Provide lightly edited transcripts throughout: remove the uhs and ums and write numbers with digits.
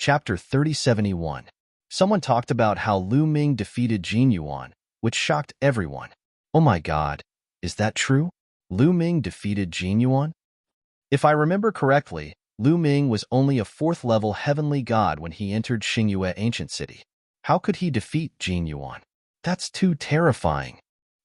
Chapter 3071. Someone talked about how Lu Ming defeated Jin Yuan, which shocked everyone. Oh my god, is that true? Lu Ming defeated Jin Yuan? If I remember correctly, Lu Ming was only a 4th-level heavenly god when he entered Xingyue Ancient City. How could he defeat Jin Yuan? That's too terrifying.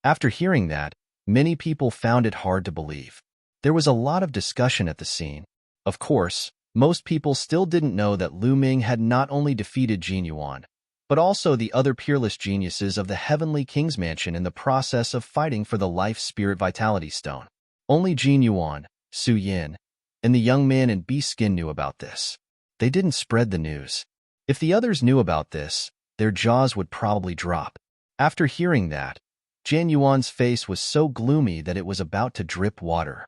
After hearing that, many people found it hard to believe. There was a lot of discussion at the scene. Of course, most people still didn't know that Lu Ming had not only defeated Jin Yuan, but also the other peerless geniuses of the Heavenly King's Mansion in the process of fighting for the Life Spirit Vitality Stone. Only Jin Yuan, Su Yin, and the young man in bee skin knew about this. They didn't spread the news. If the others knew about this, their jaws would probably drop. After hearing that, Jin Yuan's face was so gloomy that it was about to drip water.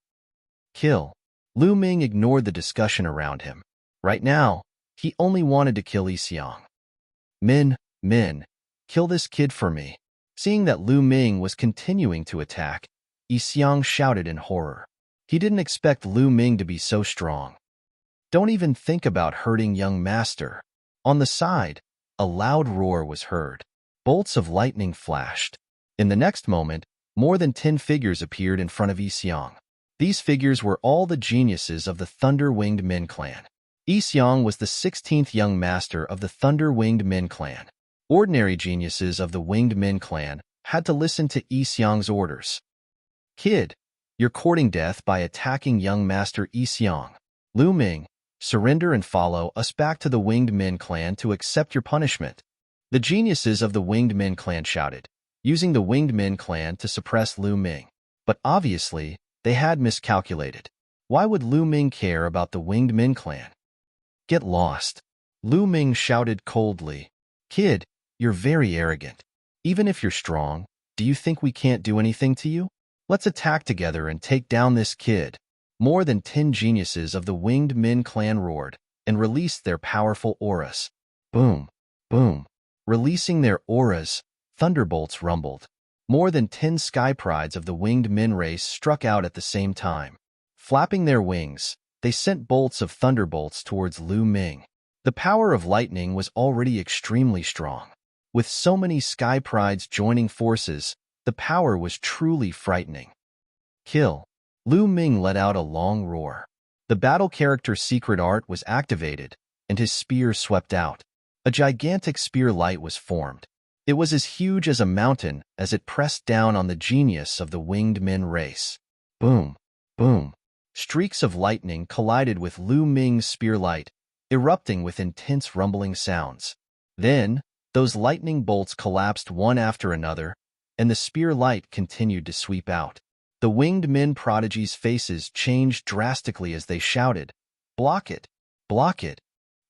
Kill. Lu Ming ignored the discussion around him. Right now, he only wanted to kill Yixiang. Min, kill this kid for me. Seeing that Lu Ming was continuing to attack, Yixiang shouted in horror. He didn't expect Lu Ming to be so strong. Don't even think about hurting young master. On the side, a loud roar was heard. Bolts of lightning flashed. In the next moment, more than 10 figures appeared in front of Yixiang. These figures were all the geniuses of the Thunder-Winged Min clan. Yixiang was the 16th young master of the Thunder-Winged Min clan. Ordinary geniuses of the Winged Min clan had to listen to Yixiang's orders. Kid, you're courting death by attacking young master Yixiang. Lu Ming, surrender and follow us back to the Winged Min clan to accept your punishment. The geniuses of the Winged Min clan shouted, using the Winged Min clan to suppress Lu Ming. But obviously, they had miscalculated. Why would Lu Ming care about the Winged Min clan? Get lost. Lu Ming shouted coldly. Kid, you're very arrogant. Even if you're strong, do you think we can't do anything to you? Let's attack together and take down this kid. More than 10 geniuses of the Winged Min clan roared and released their powerful auras. Boom, boom. Releasing their auras, thunderbolts rumbled. More than 10 sky prides of the Winged Min race struck out at the same time. Flapping their wings, they sent bolts of thunderbolts towards Lu Ming. The power of lightning was already extremely strong. With so many sky prides joining forces, the power was truly frightening. Kill. Lu Ming let out a long roar. The battle character's secret art was activated, and his spear swept out. A gigantic spear light was formed. It was as huge as a mountain as it pressed down on the genius of the Winged Min race. Boom, boom. Streaks of lightning collided with Lu Ming's spear light, erupting with intense rumbling sounds. Then, those lightning bolts collapsed one after another, and the spear light continued to sweep out. The Winged Min prodigy's faces changed drastically as they shouted, "Block it! Block it!"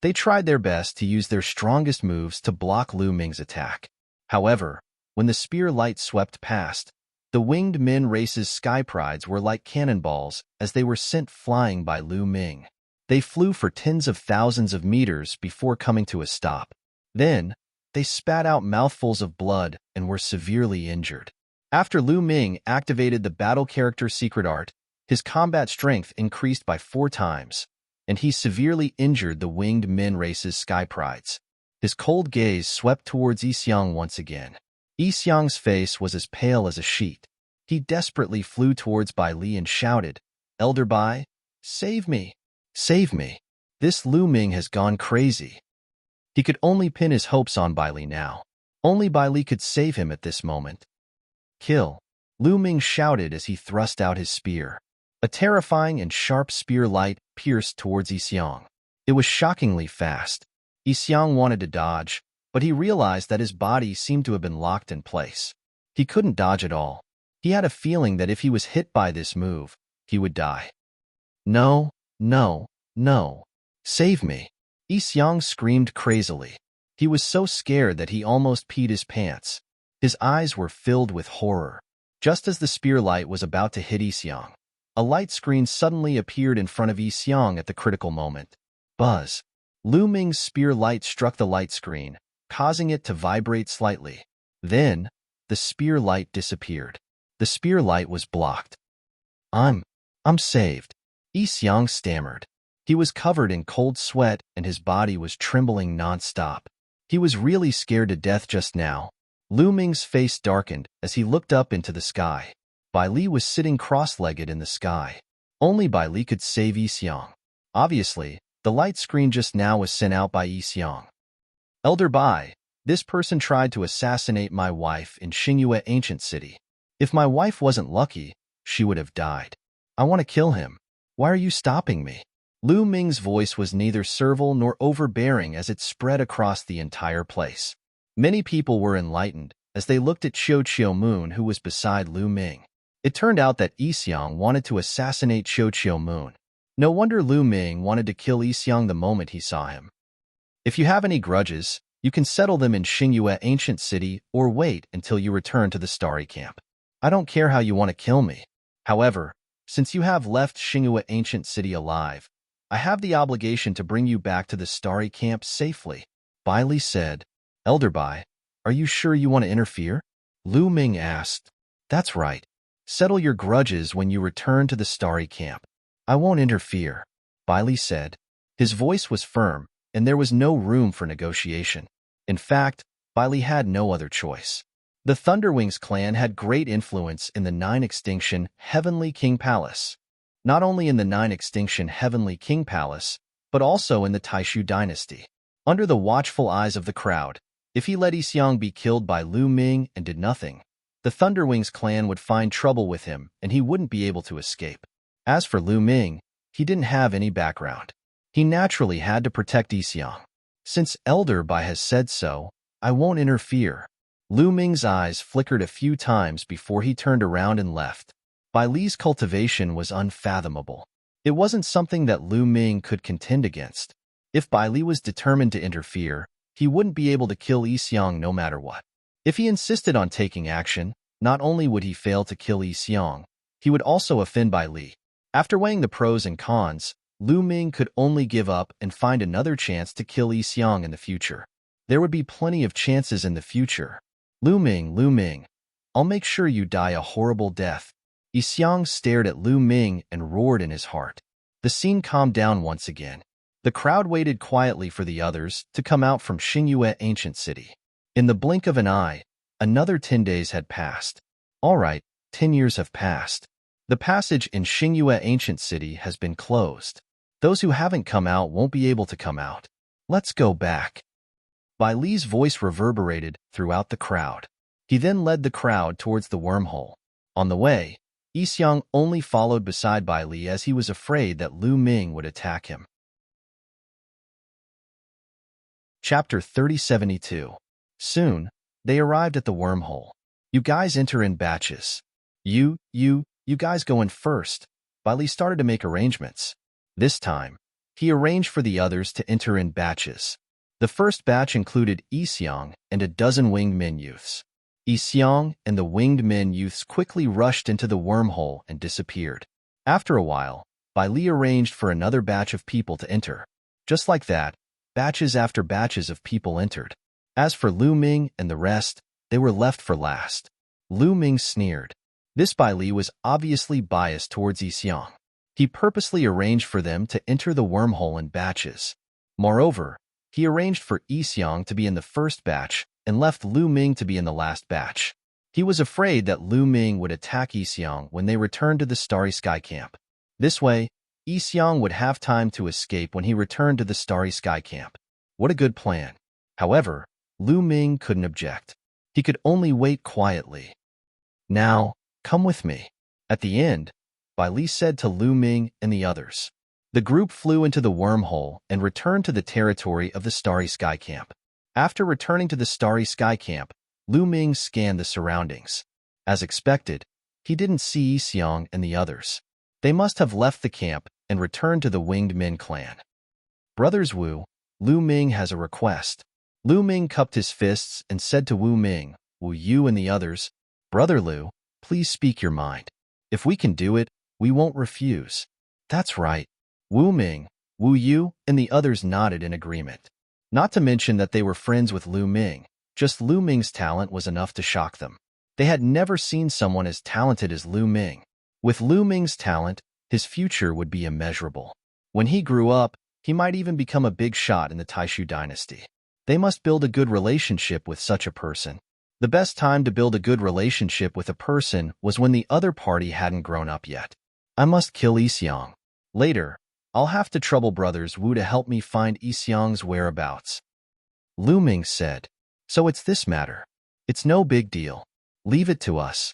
They tried their best to use their strongest moves to block Lu Ming's attack. However, when the spear light swept past, the Winged Min race's sky prides were like cannonballs as they were sent flying by Lu Ming. They flew for tens of thousands of meters before coming to a stop. Then, they spat out mouthfuls of blood and were severely injured. After Lu Ming activated the battle character's secret art, his combat strength increased by 4 times, and he severely injured the Winged Min race's sky prides. His cold gaze swept towards Yixiang once again. Yixiang's face was as pale as a sheet. He desperately flew towards Bai Li and shouted, "Elder Bai, save me! Save me! This Lu Ming has gone crazy." He could only pin his hopes on Bai Li now. Only Bai Li could save him at this moment. Kill. Lu Ming shouted as he thrust out his spear. A terrifying and sharp spear light pierced towards Yixiang. It was shockingly fast. Yixiang wanted to dodge, but he realized that his body seemed to have been locked in place. He couldn't dodge at all. He had a feeling that if he was hit by this move, he would die. No, no, no. Save me. Yixiang screamed crazily. He was so scared that he almost peed his pants. His eyes were filled with horror. Just as the spear light was about to hit Yixiang, a light screen suddenly appeared in front of Yixiang at the critical moment. Buzz. Lu Ming's spear light struck the light screen, causing it to vibrate slightly. Then, the spear light disappeared. The spear light was blocked. I'm saved. Yixiang stammered. He was covered in cold sweat and his body was trembling non-stop. He was really scared to death just now. Lu Ming's face darkened as he looked up into the sky. Bai Li was sitting cross-legged in the sky. Only Bai Li could save Yi Xiong. Obviously, the light screen just now was sent out by Yi Xiong. Elder Bai, this person tried to assassinate my wife in Xingyue Ancient City. If my wife wasn't lucky, she would have died. I want to kill him. Why are you stopping me? Lu Ming's voice was neither servile nor overbearing as it spread across the entire place. Many people were enlightened as they looked at Xiao Moon, who was beside Lu Ming. It turned out that Yi Xiong wanted to assassinate Xiao Moon. No wonder Lu Ming wanted to kill Yi Xiong the moment he saw him. If you have any grudges, you can settle them in Xingyue Ancient City or wait until you return to the Starry Camp. I don't care how you want to kill me. However, since you have left Xingyue Ancient City alive, I have the obligation to bring you back to the Starry Camp safely. Bai Li said. Elder Bai, are you sure you want to interfere? Lu Ming asked. That's right. Settle your grudges when you return to the Starry Camp. I won't interfere, Bai Li said. His voice was firm, and there was no room for negotiation. In fact, Bai Li had no other choice. The Thunderwings clan had great influence in the Nine Extinction Heavenly King Palace. Not only in the Nine Extinction Heavenly King Palace, but also in the Taishu dynasty. Under the watchful eyes of the crowd, if he let Yi Xiong be killed by Lu Ming and did nothing, the Thunderwings clan would find trouble with him and he wouldn't be able to escape. As for Lu Ming, he didn't have any background. He naturally had to protect Yi Xiong. Since Elder Bai has said so, I won't interfere. Lu Ming's eyes flickered a few times before he turned around and left. Bai Li's cultivation was unfathomable. It wasn't something that Lu Ming could contend against. If Bai Li was determined to interfere, he wouldn't be able to kill Yi Xiong no matter what. If he insisted on taking action, not only would he fail to kill Yi Xiong, he would also offend Bai Li. After weighing the pros and cons, Lu Ming could only give up and find another chance to kill Yi Xiong in the future. There would be plenty of chances in the future. Lu Ming, I'll make sure you die a horrible death. Yi Xiong stared at Lu Ming and roared in his heart. The scene calmed down once again. The crowd waited quietly for the others to come out from Xingyue Ancient City. In the blink of an eye, another 10 days had passed. All right, 10 years have passed. The passage in Xingyue Ancient City has been closed. Those who haven't come out won't be able to come out. Let's go back. Bai Li's voice reverberated throughout the crowd. He then led the crowd towards the wormhole. On the way, Yi Xiong only followed beside Bai Li as he was afraid that Lu Ming would attack him. Chapter 3072. Soon, they arrived at the wormhole. You guys enter in batches. You guys go in first. Bai Li started to make arrangements. This time, he arranged for the others to enter in batches. The first batch included Yi Xiong and a dozen winged men youths. Yi Xiong and the winged men youths quickly rushed into the wormhole and disappeared. After a while, Bai Li arranged for another batch of people to enter. Just like that, batches after batches of people entered. As for Lu Ming and the rest, they were left for last. Lu Ming sneered. This Bai Li was obviously biased towards Yi Xiong. He purposely arranged for them to enter the wormhole in batches. Moreover, he arranged for Yi Xiong to be in the first batch and left Lu Ming to be in the last batch. He was afraid that Lu Ming would attack Yi Xiong when they returned to the Starry Sky Camp. This way, Yi Xiong would have time to escape when he returned to the Starry Sky Camp. What a good plan. However, Lu Ming couldn't object. He could only wait quietly. Now, come with me. At the end, Bai Li said to Lu Ming and the others. The group flew into the wormhole and returned to the territory of the Starry Sky Camp. After returning to the Starry Sky Camp, Lu Ming scanned the surroundings. As expected, he didn't see Yi Xiong and the others. They must have left the camp and returned to the Winged Men clan. Brothers Wu, Lu Ming has a request. Lu Ming cupped his fists and said to Wu Ming, Wu Yu and the others, Brother Lu, please speak your mind. If we can do it, we won't refuse. That's right. Wu Ming, Wu Yu, and the others nodded in agreement. Not to mention that they were friends with Lu Ming. Just Lu Ming's talent was enough to shock them. They had never seen someone as talented as Lu Ming. With Lu Ming's talent, his future would be immeasurable. When he grew up, he might even become a big shot in the Taishu dynasty. They must build a good relationship with such a person. The best time to build a good relationship with a person was when the other party hadn't grown up yet. I must kill Ixiang. Later, I'll have to trouble brothers Wu to help me find Ixiang's whereabouts. Lu Ming said, so it's this matter. It's no big deal. Leave it to us.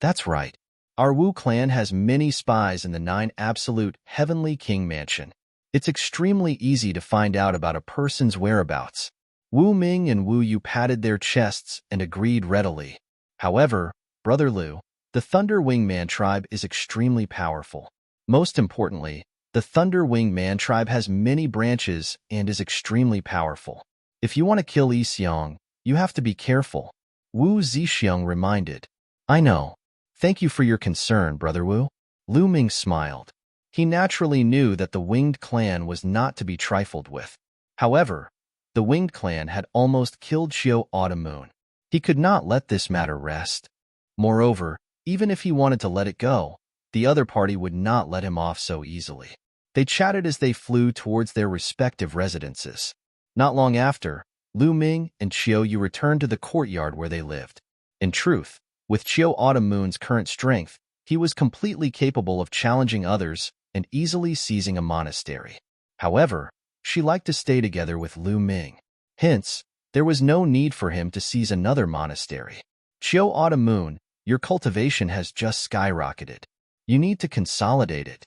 That's right. Our Wu clan has many spies in the 9 absolute heavenly king mansion. It's extremely easy to find out about a person's whereabouts. Wu Ming and Wu Yu patted their chests and agreed readily. However, Brother Lu, the Thunder Wing Man tribe is extremely powerful. Most importantly, the Thunder Wing Man tribe has many branches and is extremely powerful. If you want to kill Ixiang, you have to be careful. Wu Zixiang reminded. I know. Thank you for your concern, Brother Wu. Lu Ming smiled. He naturally knew that the Winged Clan was not to be trifled with. However, the Winged Clan had almost killed Xiao Autumn Moon. He could not let this matter rest. Moreover, even if he wanted to let it go, the other party would not let him off so easily. They chatted as they flew towards their respective residences. Not long after, Lu Ming and Qiu Yu returned to the courtyard where they lived. In truth, with Qiu Autumn Moon's current strength, he was completely capable of challenging others and easily seizing a monastery. However, she liked to stay together with Lu Ming. Hence, there was no need for him to seize another monastery. Qiu Autumn Moon, your cultivation has just skyrocketed. You need to consolidate it.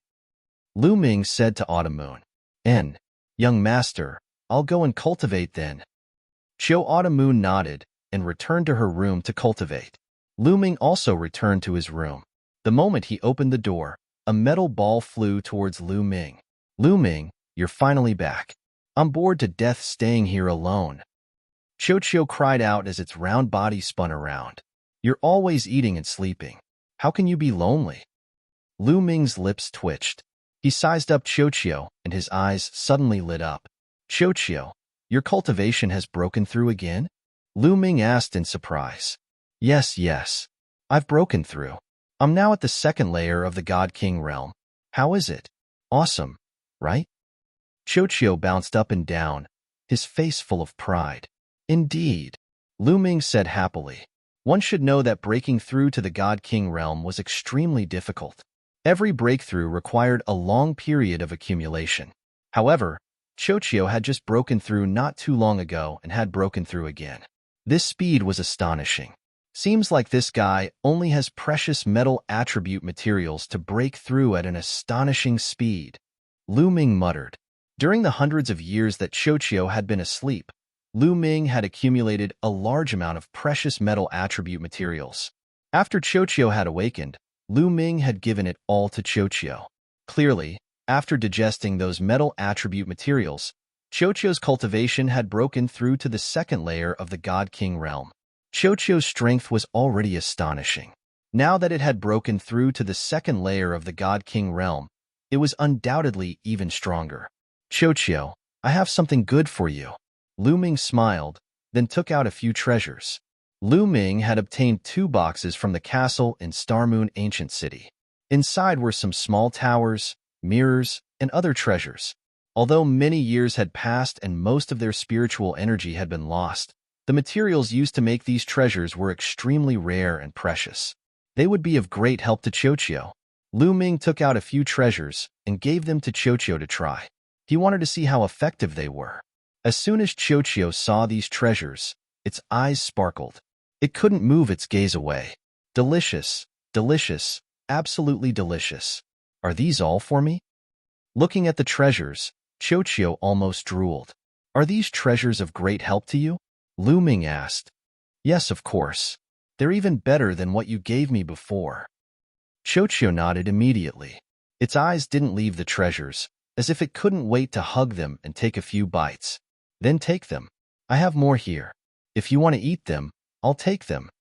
Lu Ming said to Autumn Moon. Young master, I'll go and cultivate then. Qiu Autumn Moon nodded and returned to her room to cultivate. Lu Ming also returned to his room. The moment he opened the door, a metal ball flew towards Lu Ming. Lu Ming, you're finally back. I'm bored to death staying here alone. Qiu cried out as its round body spun around. You're always eating and sleeping. How can you be lonely? Lu Ming's lips twitched. He sized up Qiu and his eyes suddenly lit up. Qiu, your cultivation has broken through again? Lu Ming asked in surprise. Yes. I've broken through. I'm now at the 2nd layer of the God King realm. How is it? Awesome, right? Qiu bounced up and down, his face full of pride. Indeed, Lu Ming said happily. One should know that breaking through to the God King realm was extremely difficult. Every breakthrough required a long period of accumulation. However, Qiu had just broken through not too long ago and had broken through again. This speed was astonishing. Seems like this guy only has precious metal attribute materials to break through at an astonishing speed. Lu Ming muttered. During the hundreds of years that Qiu had been asleep, Lu Ming had accumulated a large amount of precious metal attribute materials. After Qiu had awakened, Lu Ming had given it all to Qiu. Clearly, after digesting those metal attribute materials, Qiu's cultivation had broken through to the 2nd layer of the God King realm. Qiu's strength was already astonishing. Now that it had broken through to the 2nd layer of the God King realm, it was undoubtedly even stronger. Qiu, I have something good for you. Lu Ming smiled, then took out a few treasures. Lu Ming had obtained 2 boxes from the castle in Starmoon Ancient City. Inside were some small towers, mirrors, and other treasures. Although many years had passed and most of their spiritual energy had been lost, the materials used to make these treasures were extremely rare and precious. They would be of great help to Qiu. Lu Ming took out a few treasures and gave them to Qiu to try. He wanted to see how effective they were. As soon as Qiu saw these treasures, its eyes sparkled. It couldn't move its gaze away. Delicious, absolutely delicious. Are these all for me? Looking at the treasures, Qiu almost drooled. Are these treasures of great help to you? Lu Ming asked. Yes, of course. They're even better than what you gave me before. Qiu nodded immediately. Its eyes didn't leave the treasures, as if it couldn't wait to hug them and take a few bites. Then take them. I have more here. If you want to eat them, I'll take them.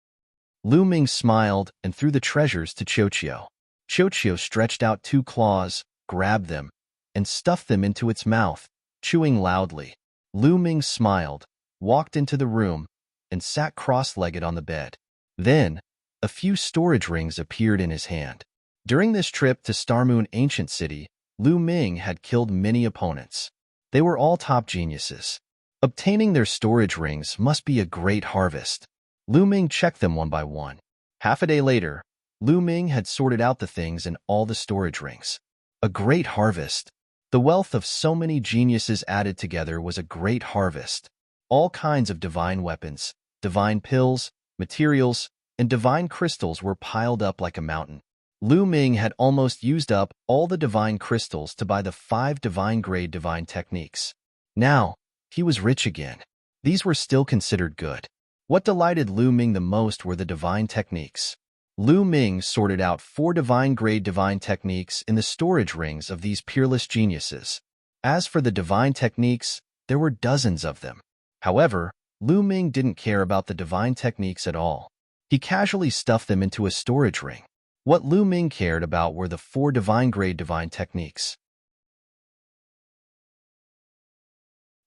Lu Ming smiled and threw the treasures to Qiu. Qiu stretched out 2 claws, grabbed them, and stuffed them into its mouth, chewing loudly. Lu Ming smiled, walked into the room, and sat cross-legged on the bed. Then, a few storage rings appeared in his hand. During this trip to Starmoon Ancient City, Lu Ming had killed many opponents. They were all top geniuses. Obtaining their storage rings must be a great harvest. Lu Ming checked them one by one. Half a day later, Lu Ming had sorted out the things in all the storage rings. A great harvest. The wealth of so many geniuses added together was a great harvest. All kinds of divine weapons, divine pills, materials, and divine crystals were piled up like a mountain. Lu Ming had almost used up all the divine crystals to buy the 5 divine-grade divine techniques. Now, he was rich again. These were still considered good. What delighted Lu Ming the most were the divine techniques. Lu Ming sorted out 4 divine-grade divine techniques in the storage rings of these peerless geniuses. As for the divine techniques, there were dozens of them. However, Lu Ming didn't care about the divine techniques at all. He casually stuffed them into a storage ring. What Lu Ming cared about were the 4 divine-grade divine techniques.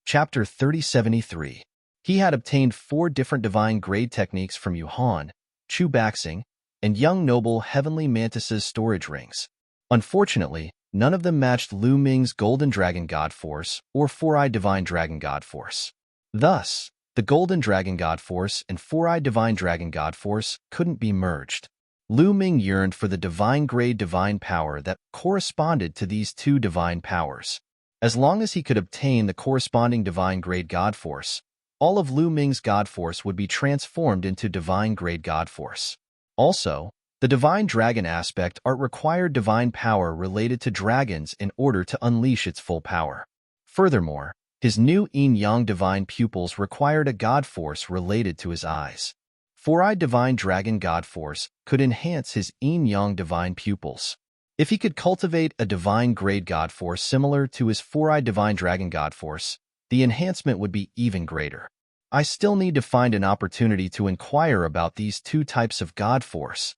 Chapter 3073. He had obtained 4 different divine-grade techniques from Yuhan, Chu Baxing, and young noble Heavenly Mantis's storage rings. Unfortunately, none of them matched Lu Ming's Golden Dragon God Force or 4-Eyed Divine Dragon God Force. Thus, the Golden Dragon God Force and 4-Eyed Divine Dragon God Force couldn't be merged. Lu Ming yearned for the divine-grade divine power that corresponded to these 2 divine powers. As long as he could obtain the corresponding divine-grade God Force, all of Lu Ming's God Force would be transformed into divine-grade God Force. Also, the Divine Dragon aspect art required divine power related to dragons in order to unleash its full power. Furthermore, his new yin-yang divine pupils required a God Force related to his eyes. 4-Eyed Divine Dragon God Force could enhance his yin-yang divine pupils. If he could cultivate a divine-grade God Force similar to his 4-Eyed Divine Dragon God Force, the enhancement would be even greater. I still need to find an opportunity to inquire about these 2 types of God Force.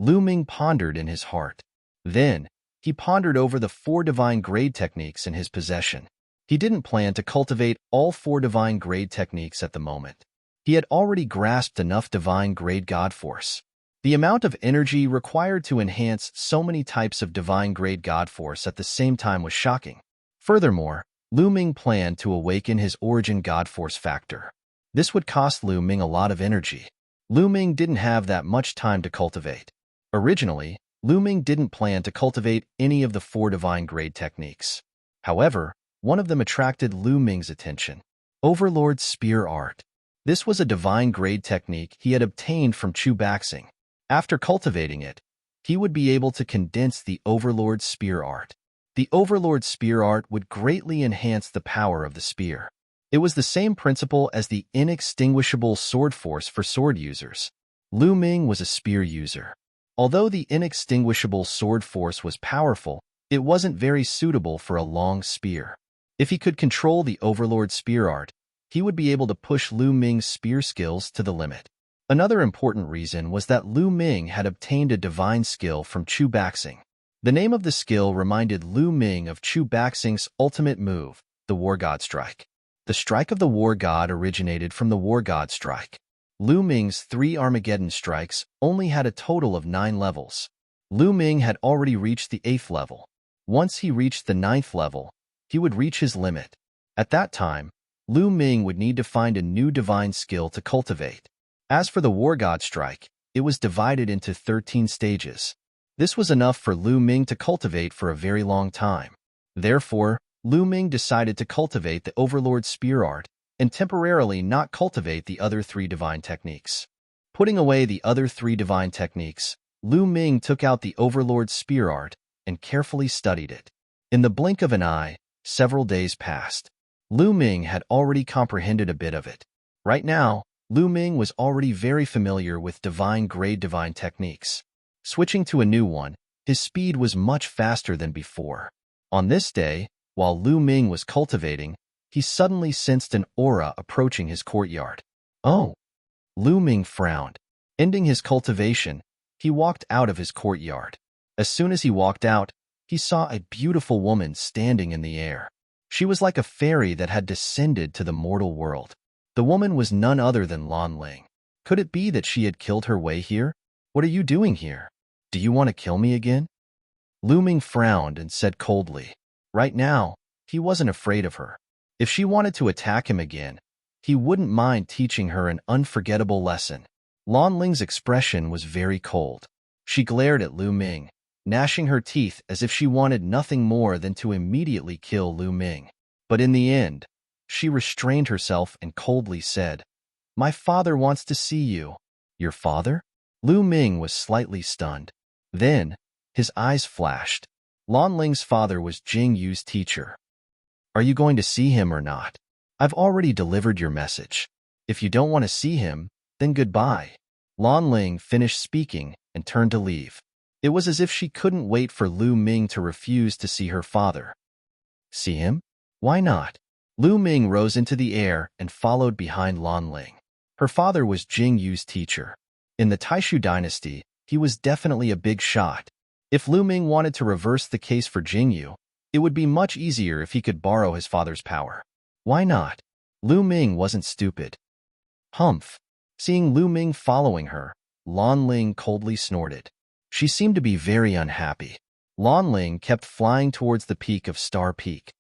Lu Ming pondered in his heart. Then, he pondered over the 4 divine-grade techniques in his possession. He didn't plan to cultivate all 4 divine-grade techniques at the moment. He had already grasped enough divine-grade God Force. The amount of energy required to enhance so many types of divine-grade God Force at the same time was shocking. Furthermore, Lu Ming planned to awaken his origin God Force factor. This would cost Lu Ming a lot of energy. Lu Ming didn't have that much time to cultivate. Originally, Lu Ming didn't plan to cultivate any of the 4 divine-grade techniques. However, one of them attracted Lu Ming's attention. Overlord Spear Art. This was a divine-grade technique he had obtained from Chu Baxing. After cultivating it, he would be able to condense the Overlord Spear Art. The Overlord Spear Art would greatly enhance the power of the spear. It was the same principle as the inextinguishable sword force for sword users. Lu Ming was a spear user. Although the inextinguishable sword force was powerful, it wasn't very suitable for a long spear. If he could control the Overlord Spear Art, he would be able to push Lu Ming's spear skills to the limit. Another important reason was that Lu Ming had obtained a divine skill from Chu Baxing. The name of the skill reminded Lu Ming of Chu Baxing's ultimate move, the War God Strike. The strike of the War God originated from the War God Strike. Lu Ming's 3 Armageddon strikes only had a total of 9 levels. Lu Ming had already reached the 8th level. Once he reached the 9th level, he would reach his limit. At that time, Lu Ming would need to find a new divine skill to cultivate. As for the War God Strike, it was divided into 13 stages. This was enough for Lu Ming to cultivate for a very long time. Therefore, Lu Ming decided to cultivate the Overlord Spear Art and temporarily not cultivate the other 3 divine techniques. Putting away the other 3 divine techniques, Lu Ming took out the Overlord Spear Art and carefully studied it. In the blink of an eye, several days passed. Lu Ming had already comprehended a bit of it. Right now, Lu Ming was already very familiar with divine-grade divine techniques. Switching to a new one, his speed was much faster than before. On this day, while Lu Ming was cultivating, he suddenly sensed an aura approaching his courtyard. Oh! Lu Ming frowned. Ending his cultivation, he walked out of his courtyard. As soon as he walked out, he saw a beautiful woman standing in the air. She was like a fairy that had descended to the mortal world. The woman was none other than Lan Ling. Could it be that she had killed her way here? What are you doing here? Do you want to kill me again? Lu Ming frowned and said coldly. Right now, he wasn't afraid of her. If she wanted to attack him again, he wouldn't mind teaching her an unforgettable lesson. Lan Ling's expression was very cold. She glared at Lu Ming, gnashing her teeth as if she wanted nothing more than to immediately kill Lu Ming. But in the end, she restrained herself and coldly said, "My father wants to see you." "Your father?" Lu Ming was slightly stunned. Then, his eyes flashed. Lan Ling's father was Jing Yu's teacher. "Are you going to see him or not? I've already delivered your message. If you don't want to see him, then goodbye." Lan Ling finished speaking and turned to leave. It was as if she couldn't wait for Lu Ming to refuse to see her father. See him? Why not? Lu Ming rose into the air and followed behind Lan Ling. Her father was Jing Yu's teacher. In the Taishu dynasty, he was definitely a big shot. If Lu Ming wanted to reverse the case for Jing Yu, it would be much easier if he could borrow his father's power. Why not? Lu Ming wasn't stupid. Humph. Seeing Lu Ming following her, Lan Ling coldly snorted. She seemed to be very unhappy. Lan Ling kept flying towards the peak of Star Peak.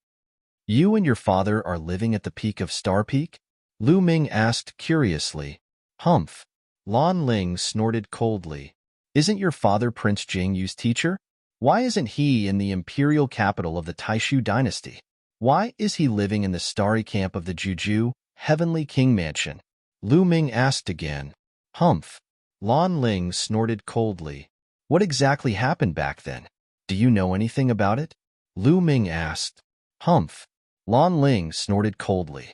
"You and your father are living at the peak of Star Peak?" Lu Ming asked curiously. Humph. Lan Ling snorted coldly. "Isn't your father Prince Jing Yu's teacher? Why isn't he in the imperial capital of the Taishu dynasty? Why is he living in the starry camp of the Juju, Heavenly King Mansion?" Lu Ming asked again. Humph. Lan Ling snorted coldly. "What exactly happened back then? Do you know anything about it?" Lu Ming asked. Humph. Lan Ling snorted coldly.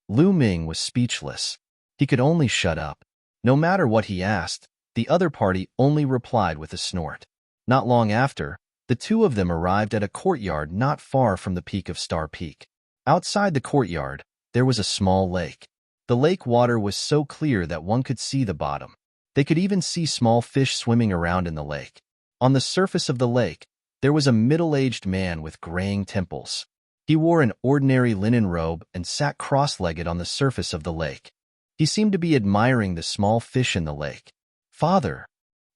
Lu Ming was speechless. He could only shut up. No matter what he asked, the other party only replied with a snort. Not long after, the two of them arrived at a courtyard not far from the peak of Star Peak. Outside the courtyard, there was a small lake. The lake water was so clear that one could see the bottom. They could even see small fish swimming around in the lake. On the surface of the lake, there was a middle-aged man with graying temples. He wore an ordinary linen robe and sat cross-legged on the surface of the lake. He seemed to be admiring the small fish in the lake. "Father,"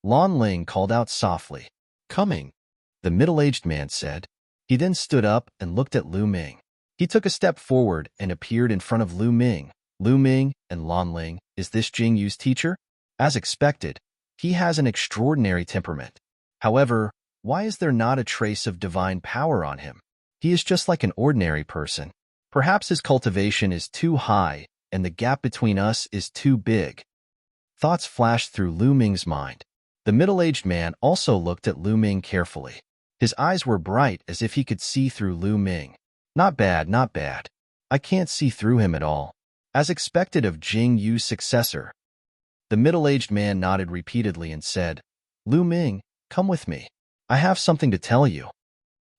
Lan Ling called out softly. "Coming," the middle-aged man said. He then stood up and looked at Lu Ming. He took a step forward and appeared in front of Lu Ming. "Lu Ming and Lan Ling, is this Jing Yu's teacher?" As expected, he has an extraordinary temperament. However, why is there not a trace of divine power on him? He is just like an ordinary person. Perhaps his cultivation is too high and the gap between us is too big. Thoughts flashed through Lu Ming's mind. The middle-aged man also looked at Lu Ming carefully. His eyes were bright as if he could see through Lu Ming. Not bad, not bad. I can't see through him at all. As expected of Jing Yu's successor. The middle-aged man nodded repeatedly and said, "Lu Ming, come with me. I have something to tell you."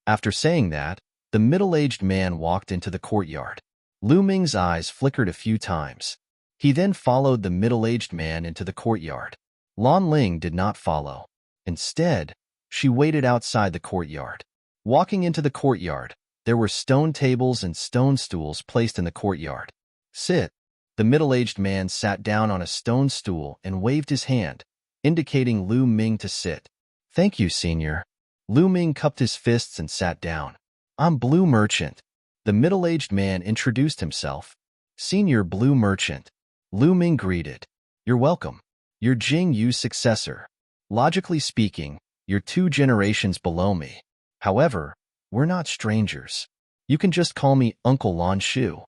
After saying that, the middle-aged man walked into the courtyard. Lu Ming's eyes flickered a few times. He then followed the middle-aged man into the courtyard. Lan Ling did not follow. Instead, she waited outside the courtyard. Walking into the courtyard, there were stone tables and stone stools placed in the courtyard. "Sit." The middle-aged man sat down on a stone stool and waved his hand, indicating Lu Ming to sit. "Thank you, senior." Lu Ming cupped his fists and sat down. "I'm Blue Merchant." The middle-aged man introduced himself. "Senior Blue Merchant." Lu Ming greeted. "You're welcome. You're Jing Yu's successor. Logically speaking, you're 2 generations below me. However, we're not strangers. You can just call me Uncle Lan Shu."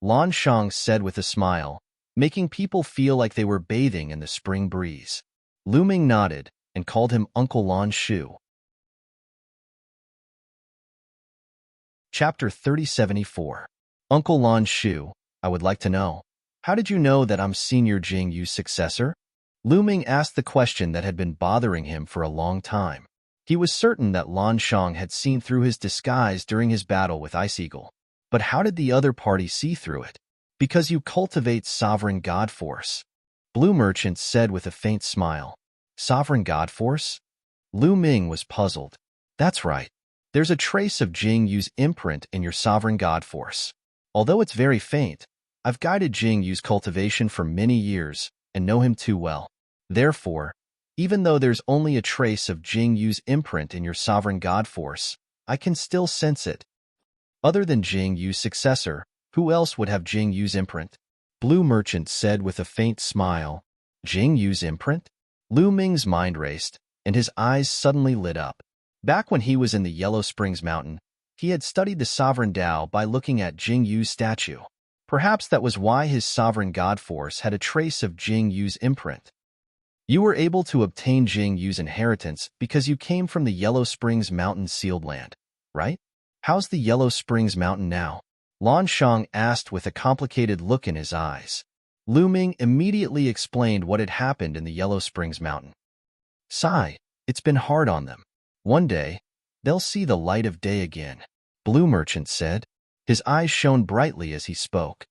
Lan Shang said with a smile, making people feel like they were bathing in the spring breeze. Lu Ming nodded and called him Uncle Lan Shu. Chapter 3074. Uncle Lan Shu, I would like to know, how did you know that I'm Senior Jing Yu's successor? Lu Ming asked the question that had been bothering him for a long time. He was certain that Lan Shang had seen through his disguise during his battle with Ice Eagle. But how did the other party see through it? "Because you cultivate sovereign god force," Blue Merchant said with a faint smile. "Sovereign god force?" Lu Ming was puzzled. "That's right. There's a trace of Jing Yu's imprint in your sovereign god force. Although it's very faint, I've guided Jing Yu's cultivation for many years and know him too well. Therefore, Even though there's only a trace of Jing Yu's imprint in your sovereign god force, I can still sense it. Other than Jing Yu's successor, who else would have Jing Yu's imprint? Blue Merchant said with a faint smile. Jing Yu's imprint? Lu Ming's mind raced, and his eyes suddenly lit up. Back when he was in the Yellow Springs Mountain, he had studied the sovereign Tao by looking at Jing Yu's statue. Perhaps that was why his sovereign god force had a trace of Jing Yu's imprint. You were able to obtain Jing Yu's inheritance because you came from the Yellow Springs Mountain sealed land, right? How's the Yellow Springs Mountain now? Lan Shang asked with a complicated look in his eyes. Lu Ming immediately explained what had happened in the Yellow Springs Mountain. Sigh, it's been hard on them. One day, they'll see the light of day again, Blue Merchant said. His eyes shone brightly as he spoke.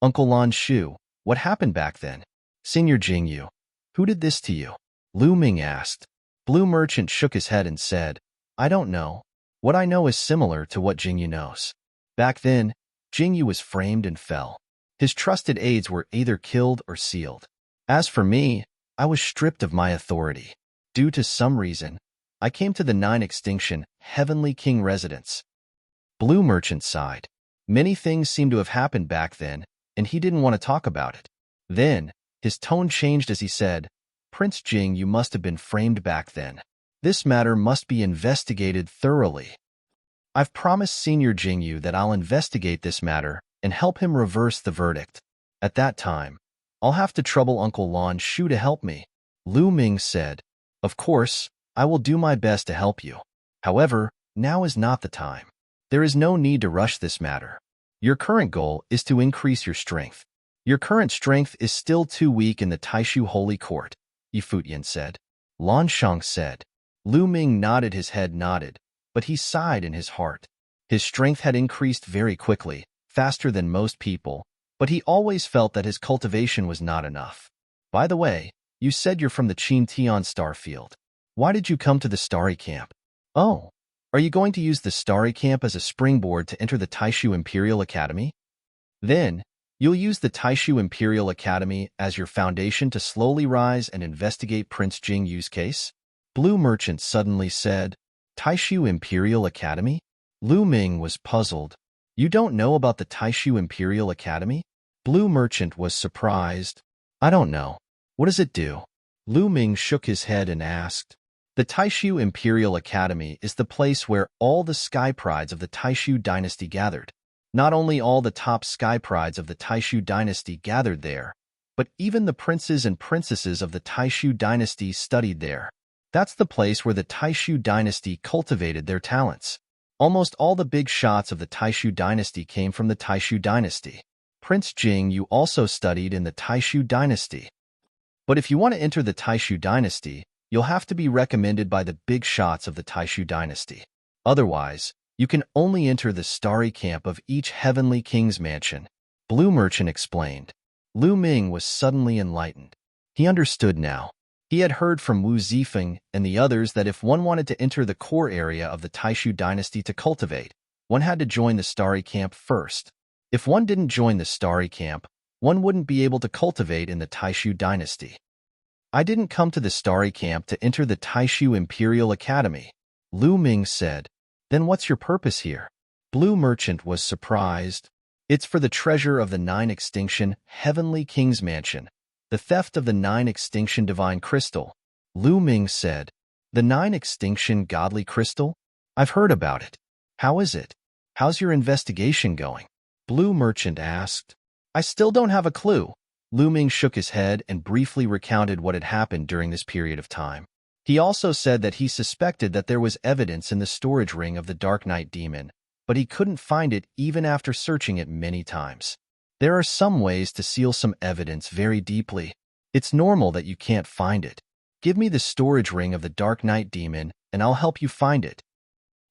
Uncle Lan Shu, what happened back then? Senior Jing Yu, who did this to you? Lu Ming asked. Blue Merchant shook his head and said, I don't know. What I know is similar to what Jing Yu knows. Back then, Jing Yu was framed and fell. His trusted aides were either killed or sealed. As for me, I was stripped of my authority. Due to some reason, I came to the 9 Extinction Heavenly King residence. Blue Merchant sighed. Many things seemed to have happened back then, and he didn't want to talk about it. Then, his tone changed as he said, Prince Jing, you must have been framed back then. This matter must be investigated thoroughly. I've promised Senior Jing Yu that I'll investigate this matter and help him reverse the verdict. At that time, I'll have to trouble Uncle Lan Shu to help me. Lu Ming said, Of course, I will do my best to help you. However, now is not the time. There is no need to rush this matter. Your current goal is to increase your strength. Your current strength is still too weak in the Taishu Holy Court, Yifutian said. Lan Shang said. Lu Ming nodded his head nodded, but he sighed in his heart. His strength had increased very quickly, faster than most people, but he always felt that his cultivation was not enough. By the way, you said you're from the Qin Tian Star Field. Why did you come to the Starry Camp? Oh, are you going to use the Starry Camp as a springboard to enter the Taishu Imperial Academy? Then, you'll use the Taishu Imperial Academy as your foundation to slowly rise and investigate Prince Jing Yu's case? Blue Merchant suddenly said, Taishu Imperial Academy? Lu Ming was puzzled. You don't know about the Taishu Imperial Academy? Blue Merchant was surprised. I don't know. What does it do? Lu Ming shook his head and asked. The Taishu Imperial Academy is the place where all the sky prides of the Taishu dynasty gathered. Not only all the top sky prides of the Taishu dynasty gathered there, but even the princes and princesses of the Taishu dynasty studied there. That's the place where the Taishu dynasty cultivated their talents. Almost all the big shots of the Taishu dynasty came from the Taishu dynasty. Prince Jing Yu also studied in the Taishu dynasty. But if you want to enter the Taishu dynasty, you'll have to be recommended by the big shots of the Taishu dynasty. Otherwise, you can only enter the Starry Camp of each Heavenly King's mansion, Blue Merchant explained. Lu Ming was suddenly enlightened. He understood now. He had heard from Wu Zifeng and the others that if one wanted to enter the core area of the Taishu dynasty to cultivate, one had to join the Starry Camp first. If one didn't join the Starry Camp, one wouldn't be able to cultivate in the Taishu dynasty. I didn't come to the Starry Camp to enter the Taishu Imperial Academy, Lu Ming said. Then what's your purpose here? Blue Merchant was surprised. It's for the treasure of the 9 Extinction Heavenly King's Mansion, the theft of the 9 Extinction Divine Crystal, Lu Ming said. The 9 Extinction Godly Crystal? I've heard about it. How is it? How's your investigation going? Blue Merchant asked. I still don't have a clue. Lu Ming shook his head and briefly recounted what had happened during this period of time. He also said that he suspected that there was evidence in the storage ring of the Dark Knight Demon, but he couldn't find it even after searching it many times. There are some ways to seal some evidence very deeply. It's normal that you can't find it. Give me the storage ring of the Dark Knight Demon, and I'll help you find it.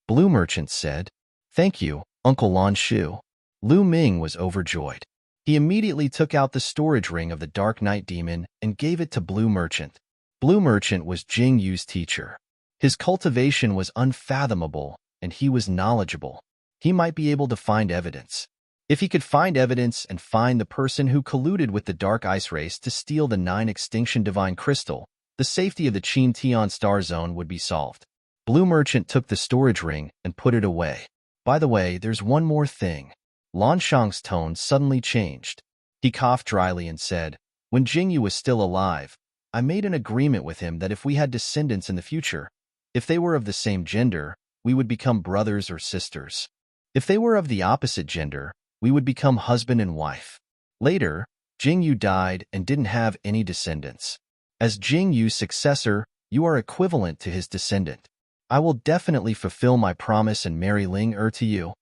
Blue Merchant said. Thank you, Uncle Lan Shu. Lu Ming was overjoyed. He immediately took out the storage ring of the Dark Knight Demon and gave it to Blue Merchant. Blue Merchant was Jing Yu's teacher. His cultivation was unfathomable, and he was knowledgeable. He might be able to find evidence. If he could find evidence and find the person who colluded with the Dark Ice Race to steal the 9 Extinction Divine Crystal, the safety of the Qin Tian Star Zone would be solved. Blue Merchant took the storage ring and put it away. By the way, there's one more thing. Lan Shang's tone suddenly changed. He coughed dryly and said, when Jingyu was still alive, I made an agreement with him that if we had descendants in the future, if they were of the same gender, we would become brothers or sisters. If they were of the opposite gender, we would become husband and wife. Later, Jingyu died and didn't have any descendants. As Jingyu's successor, you are equivalent to his descendant. I will definitely fulfill my promise and marry Ling to you.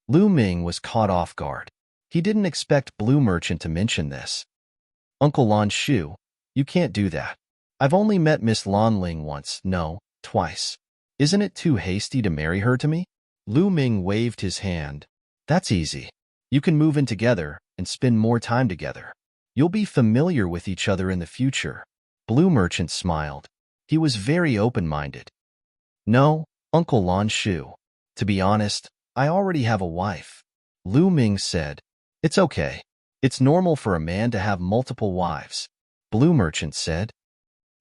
Lu Ming was caught off guard. He didn't expect Blue Merchant to mention this. Uncle Lan Shu, you can't do that. I've only met Miss Lan Ling once, no, twice. Isn't it too hasty to marry her to me? Lu Ming waved his hand. That's easy. You can move in together and spend more time together. You'll be familiar with each other in the future. Blue Merchant smiled. He was very open-minded. No, Uncle Lan Shu. To be honest, I already have a wife. Lu Ming said. It's okay. It's normal for a man to have multiple wives. Blue Merchant said.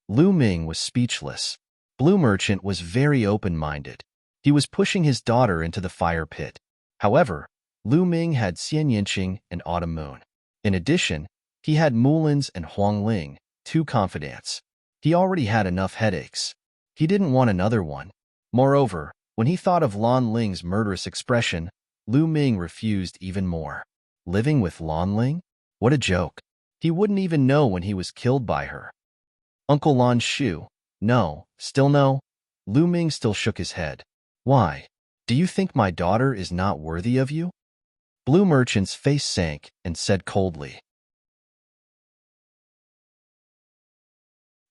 Lu Ming was speechless. Blue Merchant was very open-minded. He was pushing his daughter into the fire pit. However, Lu Ming had Xian Yinqing and Autumn Moon. In addition, he had Mulin's and Huang Ling, two confidants. He already had enough headaches. He didn't want another one. Moreover, when he thought of Lan Ling's murderous expression, Lu Ming refused even more. Living with Lan Ling? What a joke. He wouldn't even know when he was killed by her. Uncle Lan Shu, no, still no. Lu Ming still shook his head. Why? Do you think my daughter is not worthy of you? Blue Merchant's face sank and said coldly.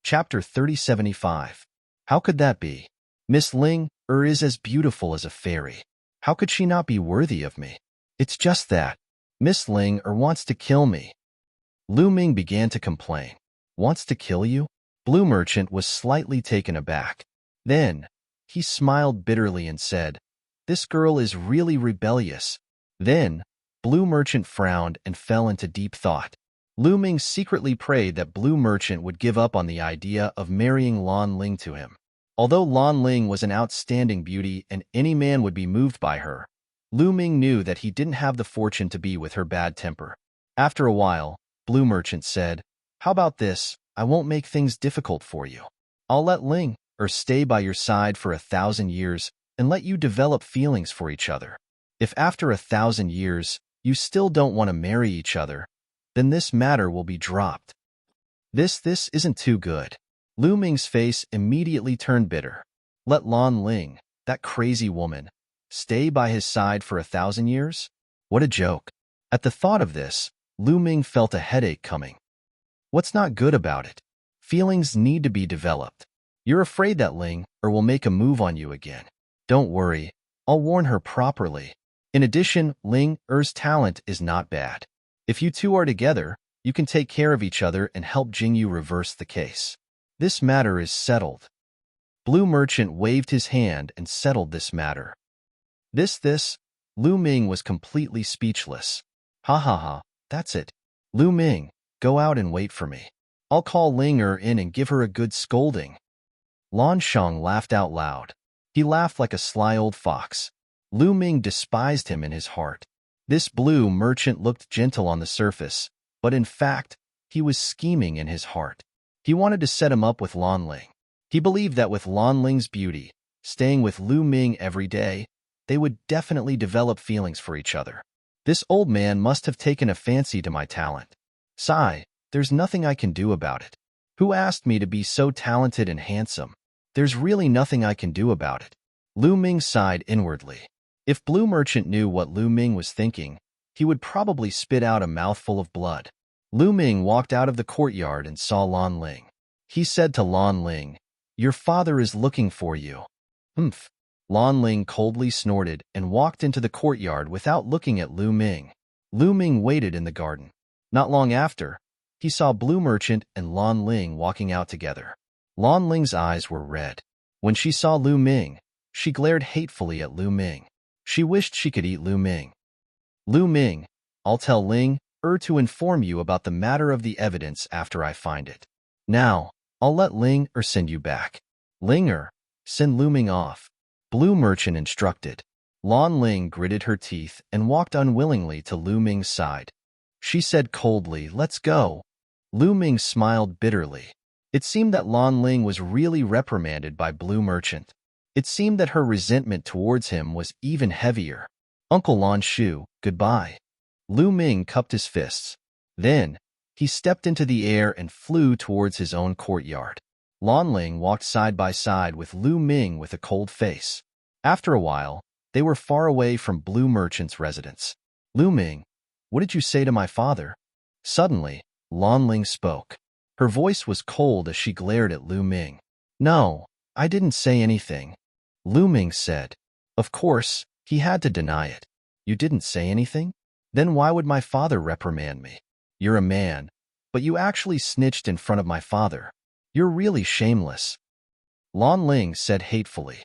Chapter 3075. How could that be? Miss Ling is as beautiful as a fairy. How could she not be worthy of me? It's just that. Miss Ling wants to kill me. Lu Ming began to complain. Wants to kill you? Blue Merchant was slightly taken aback. Then, he smiled bitterly and said, this girl is really rebellious. Then, Blue Merchant frowned and fell into deep thought. Lu Ming secretly prayed that Blue Merchant would give up on the idea of marrying Lan Ling to him. Although Lan Ling was an outstanding beauty and any man would be moved by her, Lu Ming knew that he didn't have the fortune to be with her bad temper. After a while, Blue Merchant said, how about this? I won't make things difficult for you. I'll let Ling stay by your side for 1,000 years and let you develop feelings for each other. If after 1,000 years you still don't want to marry each other, then this matter will be dropped. This isn't too good. Lu Ming's face immediately turned bitter. Let Lan Ling, that crazy woman, stay by his side for 1,000 years? What a joke. At the thought of this, Lu Ming felt a headache coming. What's not good about it? Feelings need to be developed. You're afraid that Ling will make a move on you again. Don't worry, I'll warn her properly. In addition, Ling's talent is not bad. If you two are together, you can take care of each other and help Jingyu reverse the case. This matter is settled. Blue Merchant waved his hand and settled this matter. Lu Ming was completely speechless. Ha ha ha, that's it. Lu Ming, go out and wait for me. I'll call Ling in and give her a good scolding. Lan Shang laughed out loud. He laughed like a sly old fox. Lu Ming despised him in his heart. This Blue Merchant looked gentle on the surface, but in fact, he was scheming in his heart. He wanted to set him up with Lan Ling. He believed that with Lan Ling's beauty, staying with Lu Ming every day, they would definitely develop feelings for each other. This old man must have taken a fancy to my talent. Sigh, there's nothing I can do about it. Who asked me to be so talented and handsome? There's really nothing I can do about it. Lu Ming sighed inwardly. If Blue Merchant knew what Lu Ming was thinking, he would probably spit out a mouthful of blood. Lu Ming walked out of the courtyard and saw Lan Ling. He said to Lan Ling, your father is looking for you. Humph. Lan Ling coldly snorted and walked into the courtyard without looking at Lu Ming. Lu Ming waited in the garden. Not long after, he saw Blue Merchant and Lan Ling walking out together. Lan Ling's eyes were red. When she saw Lu Ming, she glared hatefully at Lu Ming. She wished she could eat Lu Ming. Lu Ming, I'll tell Ling to inform you about the matter of the evidence after I find it. Now, I'll let Ling send you back. Ling send Lu Ming off. Blue Merchant instructed. Lan Ling gritted her teeth and walked unwillingly to Lu Ming's side. She said coldly, "Let's go." Lu Ming smiled bitterly. It seemed that Lan Ling was really reprimanded by Blue Merchant. It seemed that her resentment towards him was even heavier. "Uncle Lan Shu, goodbye." Lu Ming cupped his fists. Then, he stepped into the air and flew towards his own courtyard. Lan Ling walked side by side with Lu Ming with a cold face. After a while, they were far away from Blue Merchant's residence. "Lu Ming, what did you say to my father?" Suddenly, Lan Ling spoke. Her voice was cold as she glared at Lu Ming. "No, I didn't say anything," Lu Ming said. Of course, he had to deny it. "You didn't say anything? Then why would my father reprimand me? You're a man, but you actually snitched in front of my father. You're really shameless," Lan Ling said hatefully.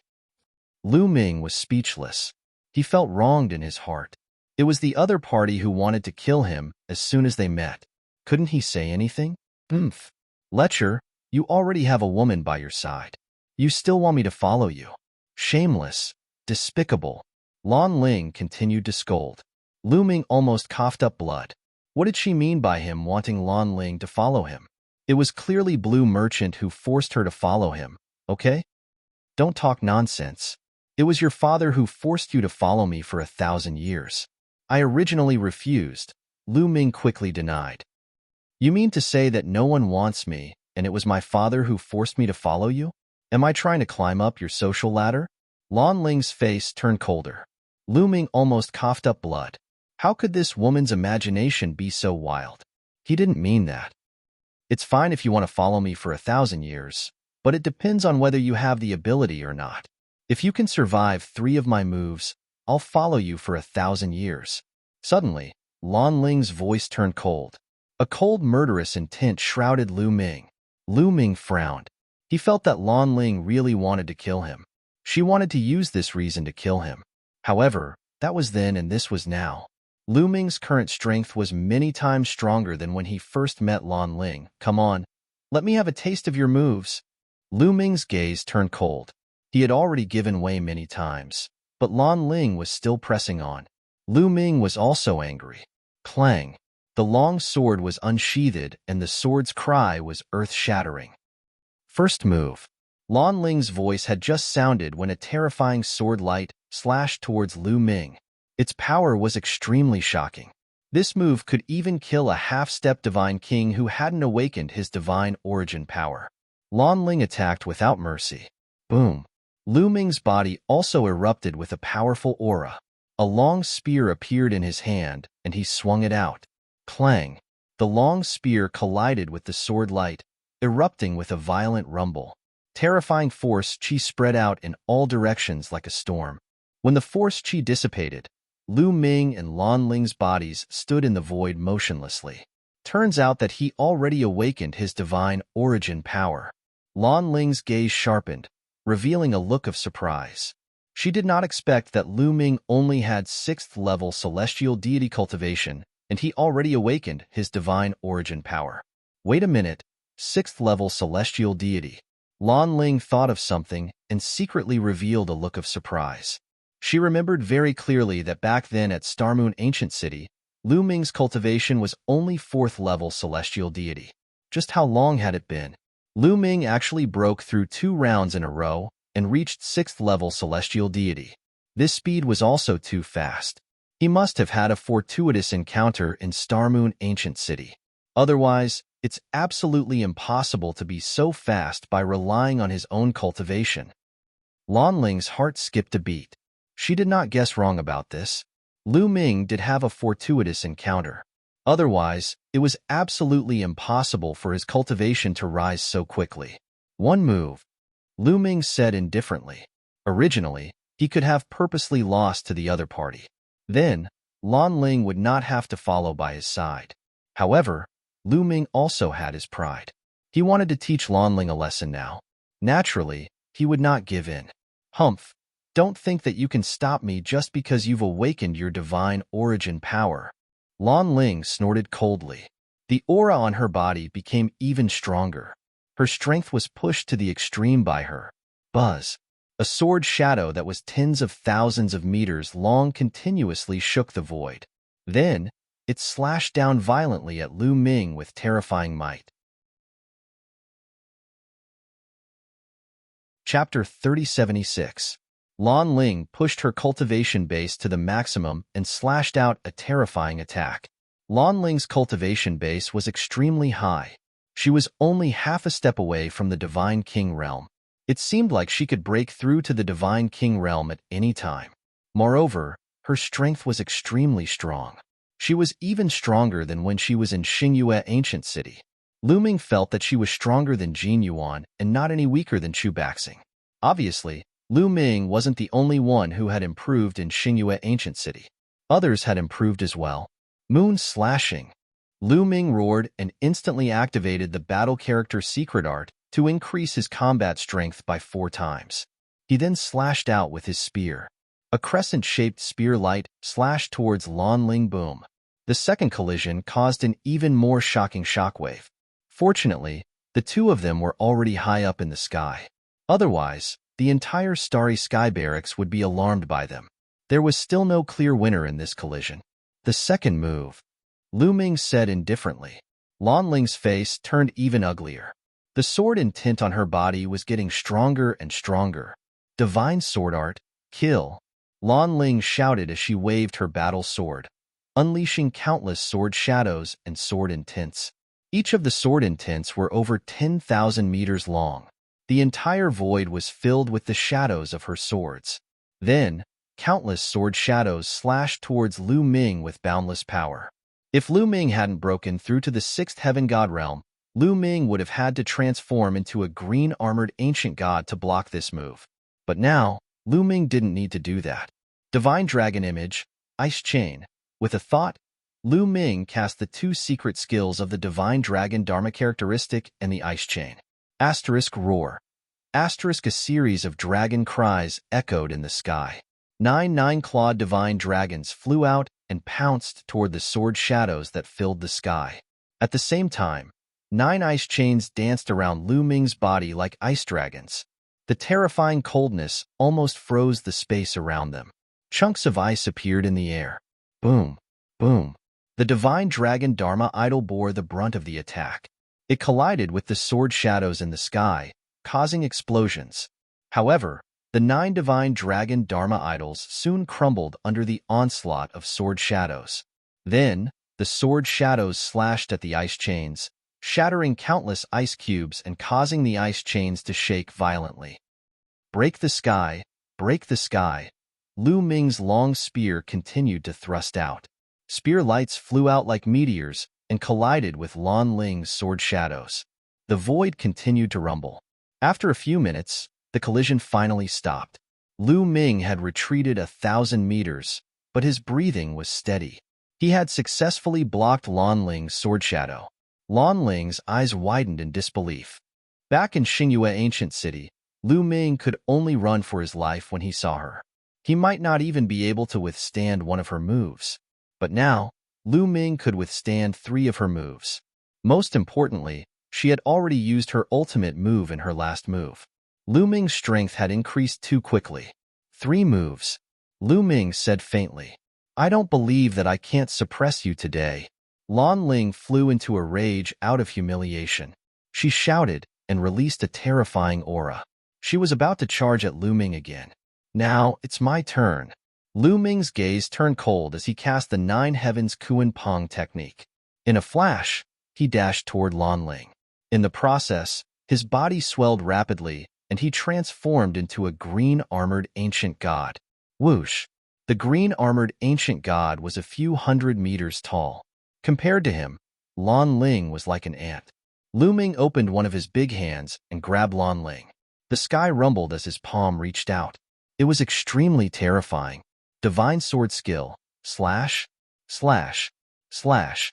Lu Ming was speechless. He felt wronged in his heart. It was the other party who wanted to kill him as soon as they met. Couldn't he say anything? Letcher, you already have a woman by your side. You still want me to follow you? Shameless. Despicable. Lan Ling continued to scold. Lu Ming almost coughed up blood. What did she mean by him wanting Lan Ling to follow him? It was clearly Blue Merchant who forced her to follow him, okay? Don't talk nonsense. It was your father who forced you to follow me for 1,000 years. I originally refused, Lu Ming quickly denied. You mean to say that no one wants me, and it was my father who forced me to follow you? Am I trying to climb up your social ladder? Lan Ling's face turned colder. Lu Ming almost coughed up blood. How could this woman's imagination be so wild? He didn't mean that. It's fine if you want to follow me for 1,000 years, but it depends on whether you have the ability or not. If you can survive 3 of my moves, I'll follow you for 1,000 years. Suddenly, Lan Ling's voice turned cold. A cold, murderous intent shrouded Lu Ming. Lu Ming frowned. He felt that Lan Ling really wanted to kill him. She wanted to use this reason to kill him. However, that was then and this was now. Lu Ming's current strength was many times stronger than when he first met Lan Ling. Come on, let me have a taste of your moves. Lu Ming's gaze turned cold. He had already given way many times, but Lan Ling was still pressing on. Lu Ming was also angry. Clang! The long sword was unsheathed and the sword's cry was earth-shattering. First move. Lan Ling's voice had just sounded when a terrifying sword light slashed towards Lu Ming. Its power was extremely shocking. This move could even kill a half-step divine king who hadn't awakened his divine origin power. Lan Ling attacked without mercy. Boom! Lu Ming's body also erupted with a powerful aura. A long spear appeared in his hand, and he swung it out. Clang! The long spear collided with the sword light, erupting with a violent rumble. Terrifying force chi spread out in all directions like a storm. When the force chi dissipated, Lu Ming and Lan Ling's bodies stood in the void motionlessly. Turns out that he already awakened his divine origin power. Lan Ling's gaze sharpened, revealing a look of surprise. She did not expect that Lu Ming only had 6th-level celestial deity cultivation, and he already awakened his divine origin power. Wait a minute, 6th-level celestial deity. Lan Ling thought of something and secretly revealed a look of surprise. She remembered very clearly that back then at Starmoon Ancient City, Lu Ming's cultivation was only 4th-level celestial deity. Just how long had it been? Lu Ming actually broke through 2 rounds in a row and reached 6th-level celestial deity. This speed was also too fast. He must have had a fortuitous encounter in Starmoon Ancient City. Otherwise, it's absolutely impossible to be so fast by relying on his own cultivation. Lan Ling's heart skipped a beat. She did not guess wrong about this. Lu Ming did have a fortuitous encounter. Otherwise, it was absolutely impossible for his cultivation to rise so quickly. One move, Lu Ming said indifferently. Originally, he could have purposely lost to the other party. Then, Lan Ling would not have to follow by his side. However, Lu Ming also had his pride. He wanted to teach Lan Ling a lesson now. Naturally, he would not give in. Humph! Don't think that you can stop me just because you've awakened your divine origin power. Lan Ling snorted coldly. The aura on her body became even stronger. Her strength was pushed to the extreme by her. Buzz. A sword shadow that was tens of thousands of meters long continuously shook the void. Then, it slashed down violently at Lu Ming with terrifying might. Chapter 3076. Lan Ling pushed her cultivation base to the maximum and slashed out a terrifying attack. Lan Ling's cultivation base was extremely high. She was only half a step away from the Divine King realm. It seemed like she could break through to the Divine King realm at any time. Moreover, her strength was extremely strong. She was even stronger than when she was in Xingyue Ancient City. Lu Ming felt that she was stronger than Jin Yuan and not any weaker than Chu Baxing. Obviously, Lu Ming wasn't the only one who had improved in Xingyue Ancient City. Others had improved as well. Moon slashing. Lu Ming roared and instantly activated the battle character secret art to increase his combat strength by 4 times. He then slashed out with his spear. A crescent-shaped spear light slashed towards Lan Ling. Boom. The second collision caused an even more shocking shockwave. Fortunately, the two of them were already high up in the sky. Otherwise, the entire starry sky barracks would be alarmed by them. There was still no clear winner in this collision. The second move, Lu Ming said indifferently. Lan Ling's face turned even uglier. The sword intent on her body was getting stronger and stronger. Divine sword art, kill. Lan Ling shouted as she waved her battle sword, unleashing countless sword shadows and sword intents. Each of the sword intents were over 10,000 meters long. The entire void was filled with the shadows of her swords. Then, countless sword shadows slashed towards Lu Ming with boundless power. If Lu Ming hadn't broken through to the 6th heaven god realm, Lu Ming would have had to transform into a green-armored ancient god to block this move. But now, Lu Ming didn't need to do that. Divine Dragon Image, Ice Chain. With a thought, Lu Ming cast the 2 secret skills of the Divine Dragon Dharma characteristic and the Ice Chain. Asterisk roar. Asterisk a series of dragon cries echoed in the sky. 9 nine-clawed divine dragons flew out and pounced toward the sword shadows that filled the sky. At the same time, 9 ice chains danced around Lu Ming's body like ice dragons. The terrifying coldness almost froze the space around them. Chunks of ice appeared in the air. Boom, boom. The divine dragon Dharma idol bore the brunt of the attack. It collided with the sword shadows in the sky, causing explosions. However, the 9 divine dragon Dharma idols soon crumbled under the onslaught of sword shadows. Then, the sword shadows slashed at the ice chains, shattering countless ice cubes and causing the ice chains to shake violently. Break the sky, break the sky. Lu Ming's long spear continued to thrust out. Spear lights flew out like meteors and collided with Lan Ling's sword shadows. The void continued to rumble. After a few minutes, the collision finally stopped. Lu Ming had retreated 1,000 meters, but his breathing was steady. He had successfully blocked Lan Ling's sword shadow. Lan Ling's eyes widened in disbelief. Back in Xingyue Ancient City, Lu Ming could only run for his life when he saw her. He might not even be able to withstand one of her moves. But now, Lu Ming could withstand 3 of her moves. Most importantly, she had already used her ultimate move in her last move. Lu Ming's strength had increased too quickly. 3 moves. Lu Ming said faintly. I don't believe that I can't suppress you today. Lan Ling flew into a rage out of humiliation. She shouted and released a terrifying aura. She was about to charge at Lu Ming again. Now, it's my turn. Lu Ming's gaze turned cold as he cast the 9 Heavens Kuan Pong technique. In a flash, he dashed toward Lan Ling. In the process, his body swelled rapidly, and he transformed into a green-armored ancient god. Whoosh! The green-armored ancient god was a few hundred meters tall. Compared to him, Lan Ling was like an ant. Lu Ming opened one of his big hands and grabbed Lan Ling. The sky rumbled as his palm reached out. It was extremely terrifying. Divine sword skill, slash, slash, slash.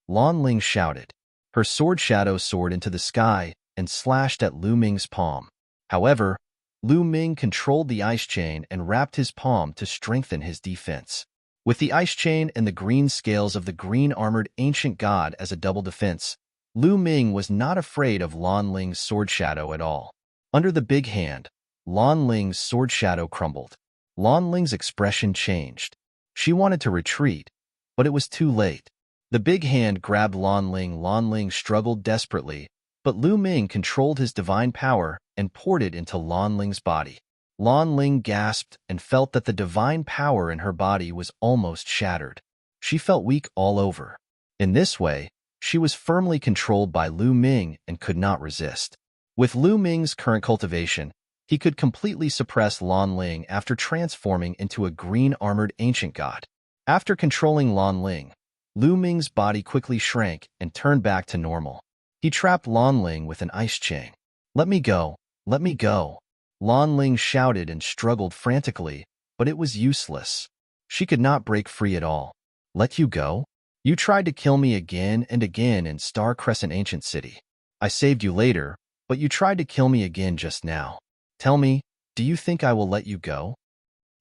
Lan Ling shouted. Her sword shadow soared into the sky and slashed at Lu Ming's palm. However, Lu Ming controlled the ice chain and wrapped his palm to strengthen his defense. With the ice chain and the green scales of the green-armored ancient god as a double defense, Lu Ming was not afraid of Lan Ling's sword shadow at all. Under the big hand, Lan Ling's sword shadow crumbled. Lan Ling's expression changed. She wanted to retreat, but it was too late. The big hand grabbed Lan Ling. Lan Ling struggled desperately, but Lu Ming controlled his divine power and poured it into Lan Ling's body. Lan Ling gasped and felt that the divine power in her body was almost shattered. She felt weak all over. In this way, she was firmly controlled by Lu Ming and could not resist. With Lu Ming's current cultivation, he could completely suppress Lan Ling after transforming into a green-armored ancient god. After controlling Lan Ling, Lu Ming's body quickly shrank and turned back to normal. He trapped Lan Ling with an ice chain. "Let me go! Let me go!" Lan Ling shouted and struggled frantically, but it was useless. She could not break free at all. "Let you go? You tried to kill me again and again in Star Crescent Ancient City. I saved you later, but you tried to kill me again just now. Tell me, do you think I will let you go?"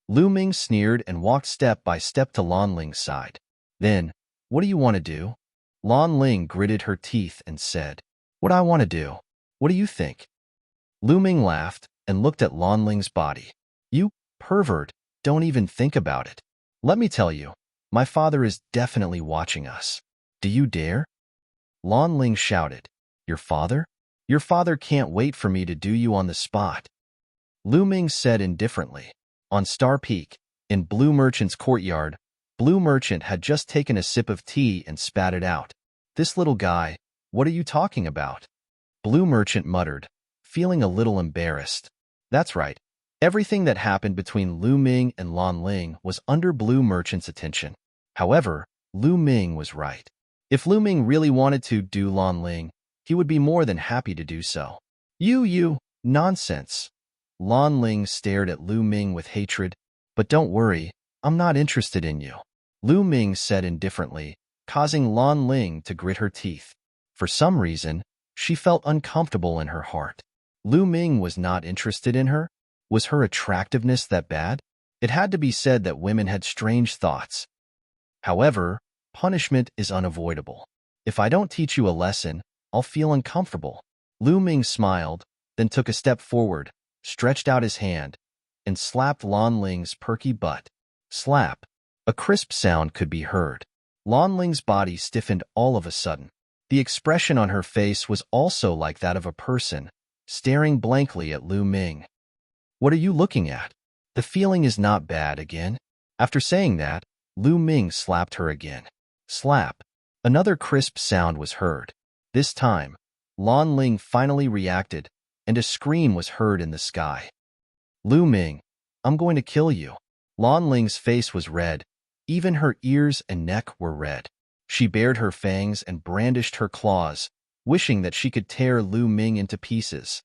Lu Ming sneered and walked step by step to Lan Ling's side. "Then, what do you want to do?" Lan Ling gritted her teeth and said, "What I want to do? What do you think?" Lu Ming laughed and looked at Lan Ling's body. "You pervert, don't even think about it. Let me tell you, my father is definitely watching us. Do you dare?" Lan Ling shouted, "Your father? Your father can't wait for me to do you on the spot." Lu Ming said indifferently. On Star Peak, in Blue Merchant's courtyard, Blue Merchant had just taken a sip of tea and spat it out. "This little guy, what are you talking about?" Blue Merchant muttered, feeling a little embarrassed. That's right. Everything that happened between Lu Ming and Lan Ling was under Blue Merchant's attention. However, Lu Ming was right. If Lu Ming really wanted to do Lan Ling, he would be more than happy to do so. You, nonsense." Lan Ling stared at Lu Ming with hatred. "But don't worry, I'm not interested in you," Lu Ming said indifferently, causing Lan Ling to grit her teeth. For some reason, she felt uncomfortable in her heart. Lu Ming was not interested in her? Was her attractiveness that bad? It had to be said that women had strange thoughts. However, punishment is unavoidable. If I don't teach you a lesson, I'll feel uncomfortable. Lu Ming smiled, then took a step forward, stretched out his hand, and slapped Lan Ling's perky butt. Slap. A crisp sound could be heard. Lan Ling's body stiffened all of a sudden. The expression on her face was also like that of a person, staring blankly at Lu Ming. "What are you looking at? The feeling is not bad again." After saying that, Lu Ming slapped her again. Slap. Another crisp sound was heard. This time, Lan Ling finally reacted, and a scream was heard in the sky. "Lu Ming, I'm going to kill you." Lan Ling's face was red. Even her ears and neck were red. She bared her fangs and brandished her claws, wishing that she could tear Lu Ming into pieces.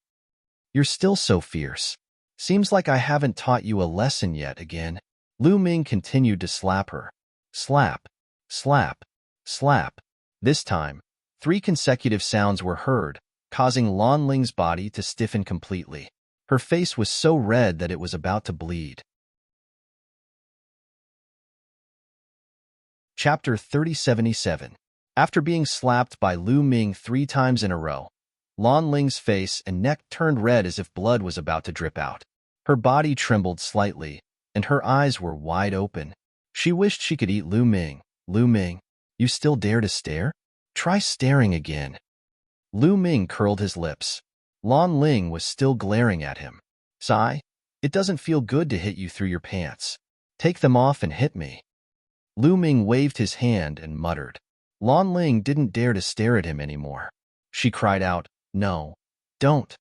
"You're still so fierce. Seems like I haven't taught you a lesson yet again." Lu Ming continued to slap her. Slap, slap, slap. This time, 3 consecutive sounds were heard, causing Lan Ling's body to stiffen completely. Her face was so red that it was about to bleed. Chapter 3077. After being slapped by Lu Ming 3 times in a row, Lan Ling's face and neck turned red as if blood was about to drip out. Her body trembled slightly, and her eyes were wide open. She wished she could eat Lu Ming. "Lu Ming, you still dare to stare? Try staring again." Lu Ming curled his lips. Lan Ling was still glaring at him. "Sigh, it doesn't feel good to hit you through your pants. Take them off and hit me." Lu Ming waved his hand and muttered. Lan Ling didn't dare to stare at him anymore. She cried out, "No, don't."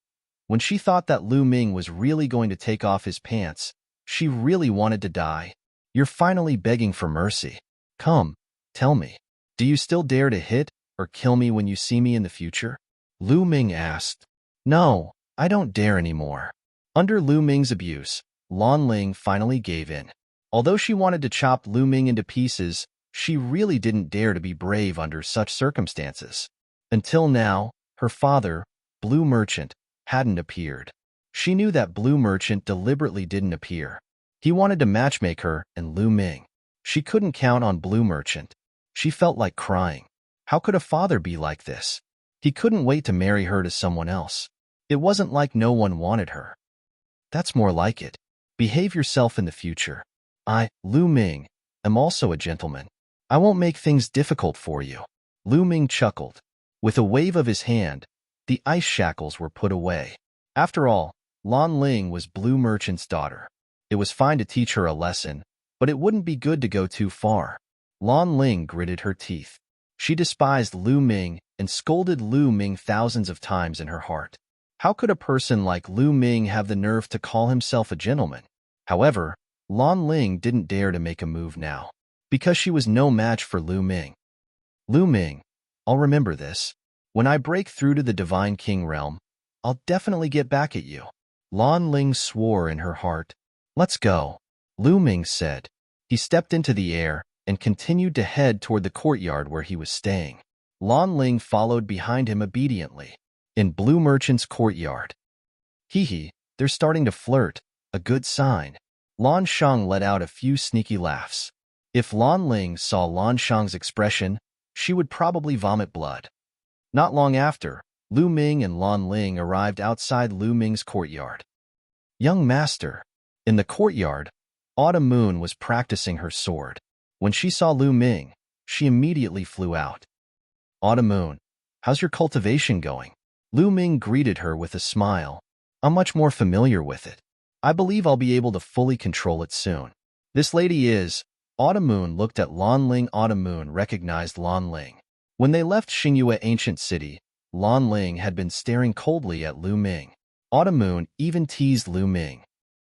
When she thought that Lu Ming was really going to take off his pants, she really wanted to die. "You're finally begging for mercy. Come, tell me. Do you still dare to hit or kill me when you see me in the future?" Lu Ming asked. "No, I don't dare anymore." Under Lu Ming's abuse, Lan Ling finally gave in. Although she wanted to chop Lu Ming into pieces, she really didn't dare to be brave under such circumstances. Until now, her father, Blue Merchant, hadn't appeared. She knew that Blue Merchant deliberately didn't appear. He wanted to matchmake her and Lu Ming. She couldn't count on Blue Merchant. She felt like crying. How could a father be like this? He couldn't wait to marry her to someone else. It wasn't like no one wanted her. That's more like it. Behave yourself in the future. I, Lu Ming, am also a gentleman. I won't make things difficult for you. Lu Ming chuckled. With a wave of his hand, the ice shackles were put away. After all, Lan Ling was Blue Merchant's daughter. It was fine to teach her a lesson, but it wouldn't be good to go too far. Lan Ling gritted her teeth. She despised Lu Ming and scolded Lu Ming thousands of times in her heart. How could a person like Lu Ming have the nerve to call himself a gentleman? However, Lan Ling didn't dare to make a move now, because she was no match for Lu Ming. Lu Ming, I'll remember this. When I break through to the Divine King realm, I'll definitely get back at you. Lan Ling swore in her heart. Let's go, Lu Ming said. He stepped into the air and continued to head toward the courtyard where he was staying. Lan Ling followed behind him obediently. In Blue Merchant's courtyard. Hee, they're starting to flirt, a good sign. Lan Shang let out a few sneaky laughs. If Lan Ling saw Lan Shang's expression, she would probably vomit blood. Not long after, Lu Ming and Lan Ling arrived outside Lu Ming's courtyard. Young master. In the courtyard, Autumn Moon was practicing her sword. When she saw Lu Ming, she immediately flew out. Autumn Moon, how's your cultivation going? Lu Ming greeted her with a smile. I'm much more familiar with it. I believe I'll be able to fully control it soon. This lady is... Autumn Moon looked at Lan Ling. Autumn Moon recognized Lan Ling. When they left Xingyue Ancient City, Lan Ling had been staring coldly at Lu Ming. Autumn Moon even teased Lu Ming.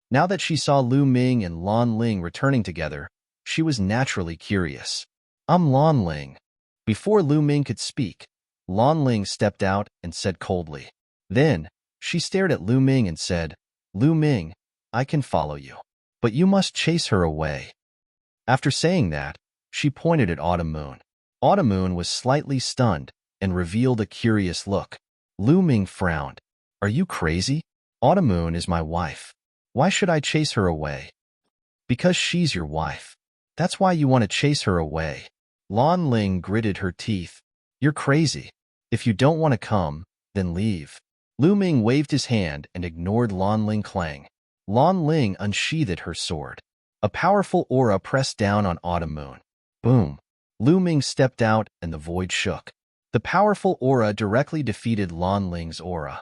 Now that she saw Lu Ming and Lan Ling returning together, she was naturally curious. I'm Lan Ling. Before Lu Ming could speak, Lan Ling stepped out and said coldly. Then, she stared at Lu Ming and said, Lu Ming, I can follow you, but you must chase her away. After saying that, she pointed at Autumn Moon. Autumn Moon was slightly stunned and revealed a curious look. Lu Ming frowned. Are you crazy? Autumn Moon is my wife. Why should I chase her away? Because she's your wife. That's why you want to chase her away. Lan Ling gritted her teeth. You're crazy. If you don't want to come, then leave. Lu Ming waved his hand and ignored Lan Ling Clang. Lan Ling unsheathed her sword. A powerful aura pressed down on Autumn Moon. Boom. Lu Ming stepped out and the void shook. The powerful aura directly defeated Lan Ling's aura.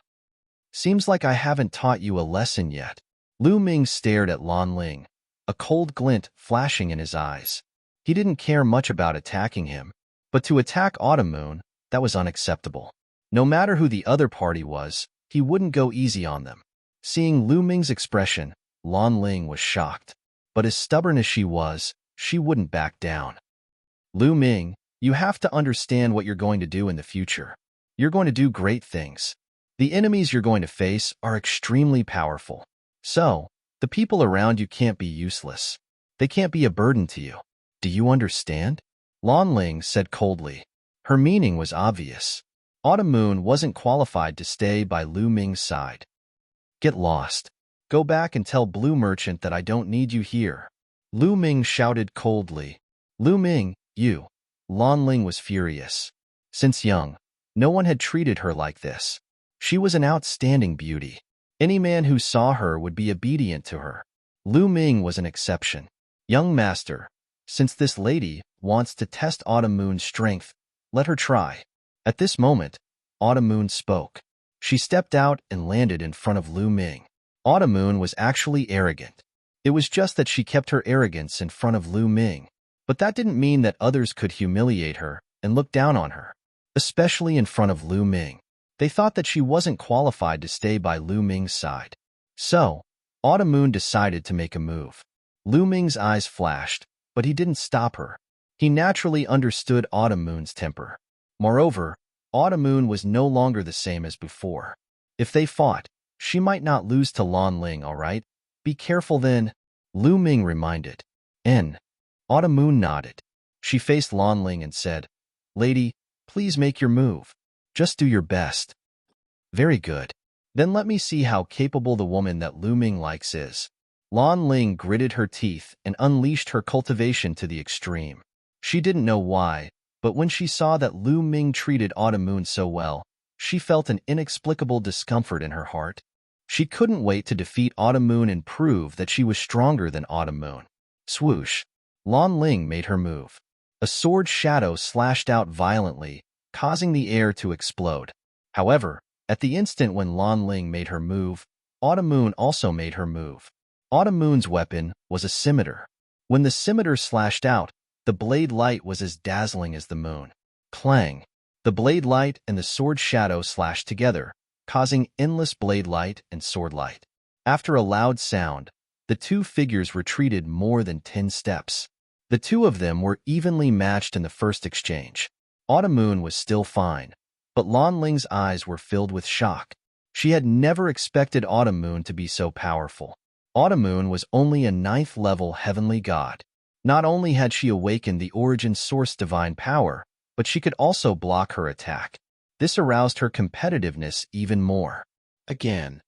Seems like I haven't taught you a lesson yet. Lu Ming stared at Lan Ling, a cold glint flashing in his eyes. He didn't care much about attacking him, but to attack Autumn Moon, that was unacceptable. No matter who the other party was, he wouldn't go easy on them. Seeing Lu Ming's expression, Lan Ling was shocked. But as stubborn as she was, she wouldn't back down. Lu Ming, you have to understand what you're going to do in the future. You're going to do great things. The enemies you're going to face are extremely powerful. So, the people around you can't be useless. They can't be a burden to you. Do you understand? Lan Ling said coldly. Her meaning was obvious. Autumn Moon wasn't qualified to stay by Lu Ming's side. Get lost. Go back and tell Blue Merchant that I don't need you here. Lu Ming shouted coldly. Lu Ming, you. Lan Ling was furious. Since young, no one had treated her like this. She was an outstanding beauty. Any man who saw her would be obedient to her. Lu Ming was an exception. Young master, since this lady wants to test Autumn Moon's strength, let her try. At this moment, Autumn Moon spoke. She stepped out and landed in front of Lu Ming. Autumn Moon was actually arrogant. It was just that she kept her arrogance in front of Lu Ming. But that didn't mean that others could humiliate her and look down on her, especially in front of Lu Ming. They thought that she wasn't qualified to stay by Lu Ming's side. So, Autumn Moon decided to make a move. Lu Ming's eyes flashed, but he didn't stop her. He naturally understood Autumn Moon's temper. Moreover, Autumn Moon was no longer the same as before. If they fought, she might not lose to Lan Ling, all right? Be careful then, Lu Ming reminded. Autumn Moon nodded. She faced Lan Ling and said, Lady, please make your move. Just do your best. Very good. Then let me see how capable the woman that Lu Ming likes is. Lan Ling gritted her teeth and unleashed her cultivation to the extreme. She didn't know why, but when she saw that Lu Ming treated Autumn Moon so well, She felt an inexplicable discomfort in her heart. She couldn't wait to defeat Autumn Moon and prove that she was stronger than Autumn Moon. Swoosh! Lan Ling made her move. A sword shadow slashed out violently, causing the air to explode. However, at the instant when Lan Ling made her move, Autumn Moon also made her move. Autumn Moon's weapon was a scimitar. When the scimitar slashed out, the blade light was as dazzling as the moon. Clang! The blade light and the sword shadow slashed together, causing endless blade light and sword light. After a loud sound, the two figures retreated more than 10 steps. The two of them were evenly matched in the first exchange. Autumn Moon was still fine, but Lan Ling's eyes were filled with shock. She had never expected Autumn Moon to be so powerful. Autumn Moon was only a 9th level heavenly god. Not only had she awakened the origin source divine power, but she could also block her attack. This aroused her competitiveness even more. Again,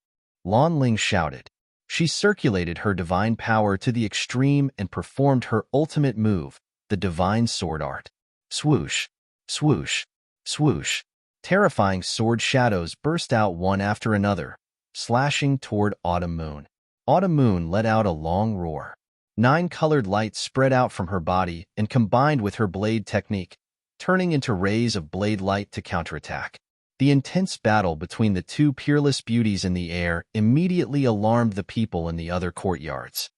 Lan Ling shouted. She circulated her divine power to the extreme and performed her ultimate move, the divine sword art. Swoosh, swoosh, swoosh. Terrifying sword shadows burst out one after another, slashing toward Autumn Moon. Autumn Moon let out a long roar. 9 colored lights spread out from her body and combined with her blade technique, turning into rays of blade light to counterattack. The intense battle between the two peerless beauties in the air immediately alarmed the people in the other courtyards.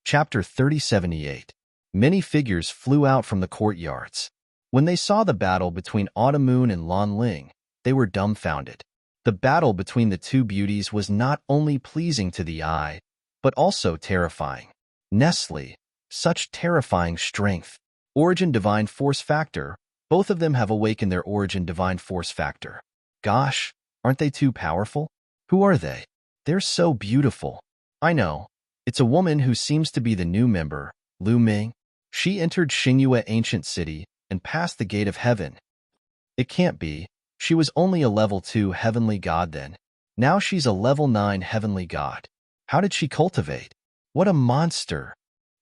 Chapter 3078. Many figures flew out from the courtyards. When they saw the battle between Autumn Moon and Lan Ling, they were dumbfounded. The battle between the two beauties was not only pleasing to the eye, but also terrifying. Nestle, such terrifying strength. Origin Divine Force Factor, both of them have awakened their Origin Divine Force Factor. Gosh, aren't they too powerful? Who are they? They're so beautiful. I know. It's a woman who seems to be the new member, Lu Ming. She entered Xingyue Ancient City and passed the Gate of Heaven. It can't be. She was only a level 2 heavenly god then. Now she's a level 9 heavenly god. How did she cultivate? What a monster!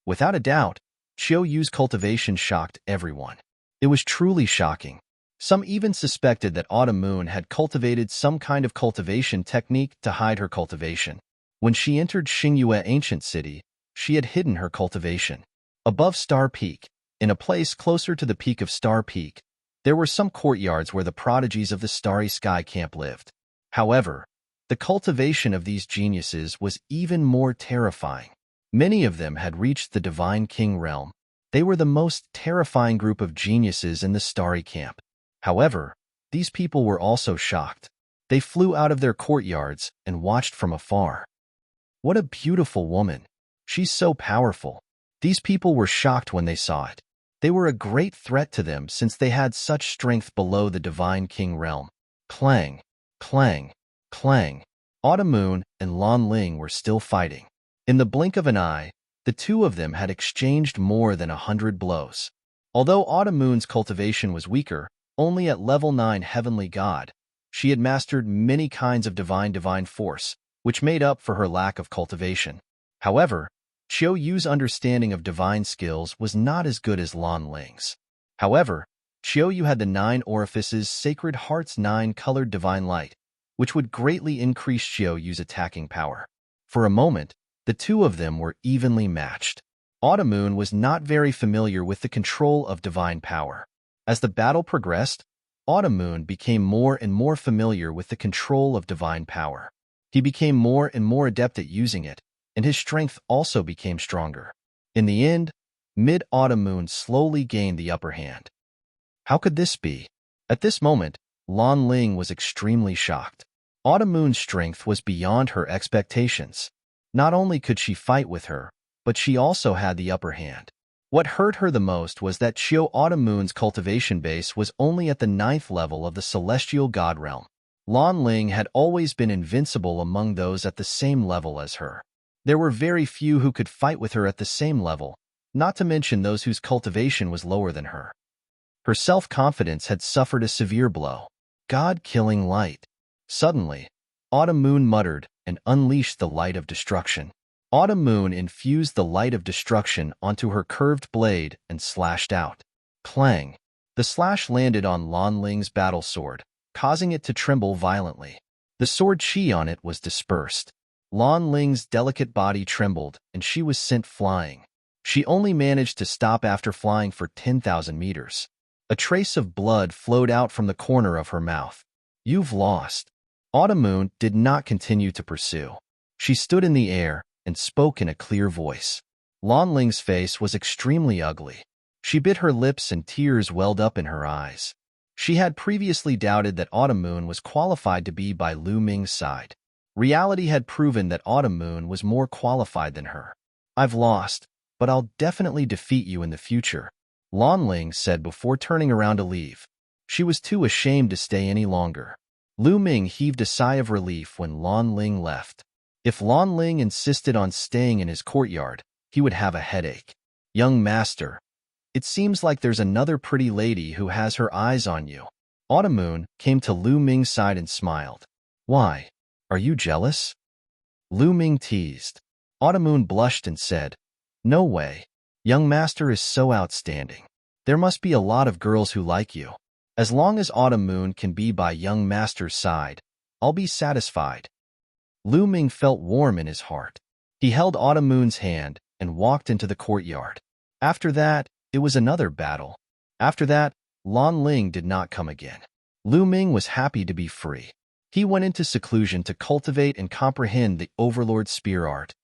Without a doubt, Qiu Yu's cultivation shocked everyone. It was truly shocking. Some even suspected that Autumn Moon had cultivated some kind of cultivation technique to hide her cultivation. When she entered Xingyue Ancient City, she had hidden her cultivation. Above Star Peak, in a place closer to the peak of Star Peak, there were some courtyards where the prodigies of the Starry Sky Camp lived. However, the cultivation of these geniuses was even more terrifying. Many of them had reached the Divine King realm. They were the most terrifying group of geniuses in the Starry Camp. However, these people were also shocked. They flew out of their courtyards and watched from afar. What a beautiful woman! She's so powerful. These people were shocked when they saw it. They were a great threat to them since they had such strength below the Divine King realm. Clang, clang, clang. Autumn Moon and Lan Ling were still fighting. In the blink of an eye, the two of them had exchanged more than 100 blows. Although Autumn Moon's cultivation was weaker, only at level 9 heavenly god, she had mastered many kinds of divine force, which made up for her lack of cultivation. However, Qiu Yu's understanding of divine skills was not as good as Lan Ling's. However, Qiu Yu had the 9 orifices Sacred Heart's 9-colored divine light, which would greatly increase Qiu Yu's attacking power. For a moment, the two of them were evenly matched. Autumn Moon was not very familiar with the control of divine power. As the battle progressed, Autumn Moon became more and more familiar with the control of divine power. He became more and more adept at using it, and his strength also became stronger. In the end, Mid-Autumn Moon slowly gained the upper hand. How could this be? At this moment, Lan Ling was extremely shocked. Autumn Moon's strength was beyond her expectations. Not only could she fight with her, but she also had the upper hand. What hurt her the most was that Autumn Moon's cultivation base was only at the 9th level of the celestial god realm. Lan Ling had always been invincible among those at the same level as her. There were very few who could fight with her at the same level, not to mention those whose cultivation was lower than her. Her self-confidence had suffered a severe blow. God-killing light. Suddenly, Autumn Moon muttered and unleashed the light of destruction. Autumn Moon infused the light of destruction onto her curved blade and slashed out. Clang! The slash landed on Lan Ling's battle sword, causing it to tremble violently. The sword chi on it was dispersed. Lan Ling's delicate body trembled, and she was sent flying. She only managed to stop after flying for 10,000 meters. A trace of blood flowed out from the corner of her mouth. "You've lost." Autumn Moon did not continue to pursue. She stood in the air and spoke in a clear voice. Lan Ling's face was extremely ugly. She bit her lips and tears welled up in her eyes. She had previously doubted that Autumn Moon was qualified to be by Lu Ming's side. Reality had proven that Autumn Moon was more qualified than her. "I've lost, but I'll definitely defeat you in the future," Lan Ling said before turning around to leave. She was too ashamed to stay any longer. Lu Ming heaved a sigh of relief when Lan Ling left. If Lan Ling insisted on staying in his courtyard, he would have a headache. "Young master, it seems like there's another pretty lady who has her eyes on you." Autumn Moon came to Lu Ming's side and smiled. "Why? Are you jealous?" Lu Ming teased. Autumn Moon blushed and said, "No way. Young master is so outstanding. There must be a lot of girls who like you. As long as Autumn Moon can be by young master's side, I'll be satisfied." Lu Ming felt warm in his heart. He held Autumn Moon's hand and walked into the courtyard. After that, it was another battle. After that, Lan Ling did not come again. Lu Ming was happy to be free. He went into seclusion to cultivate and comprehend the Overlord's spear art.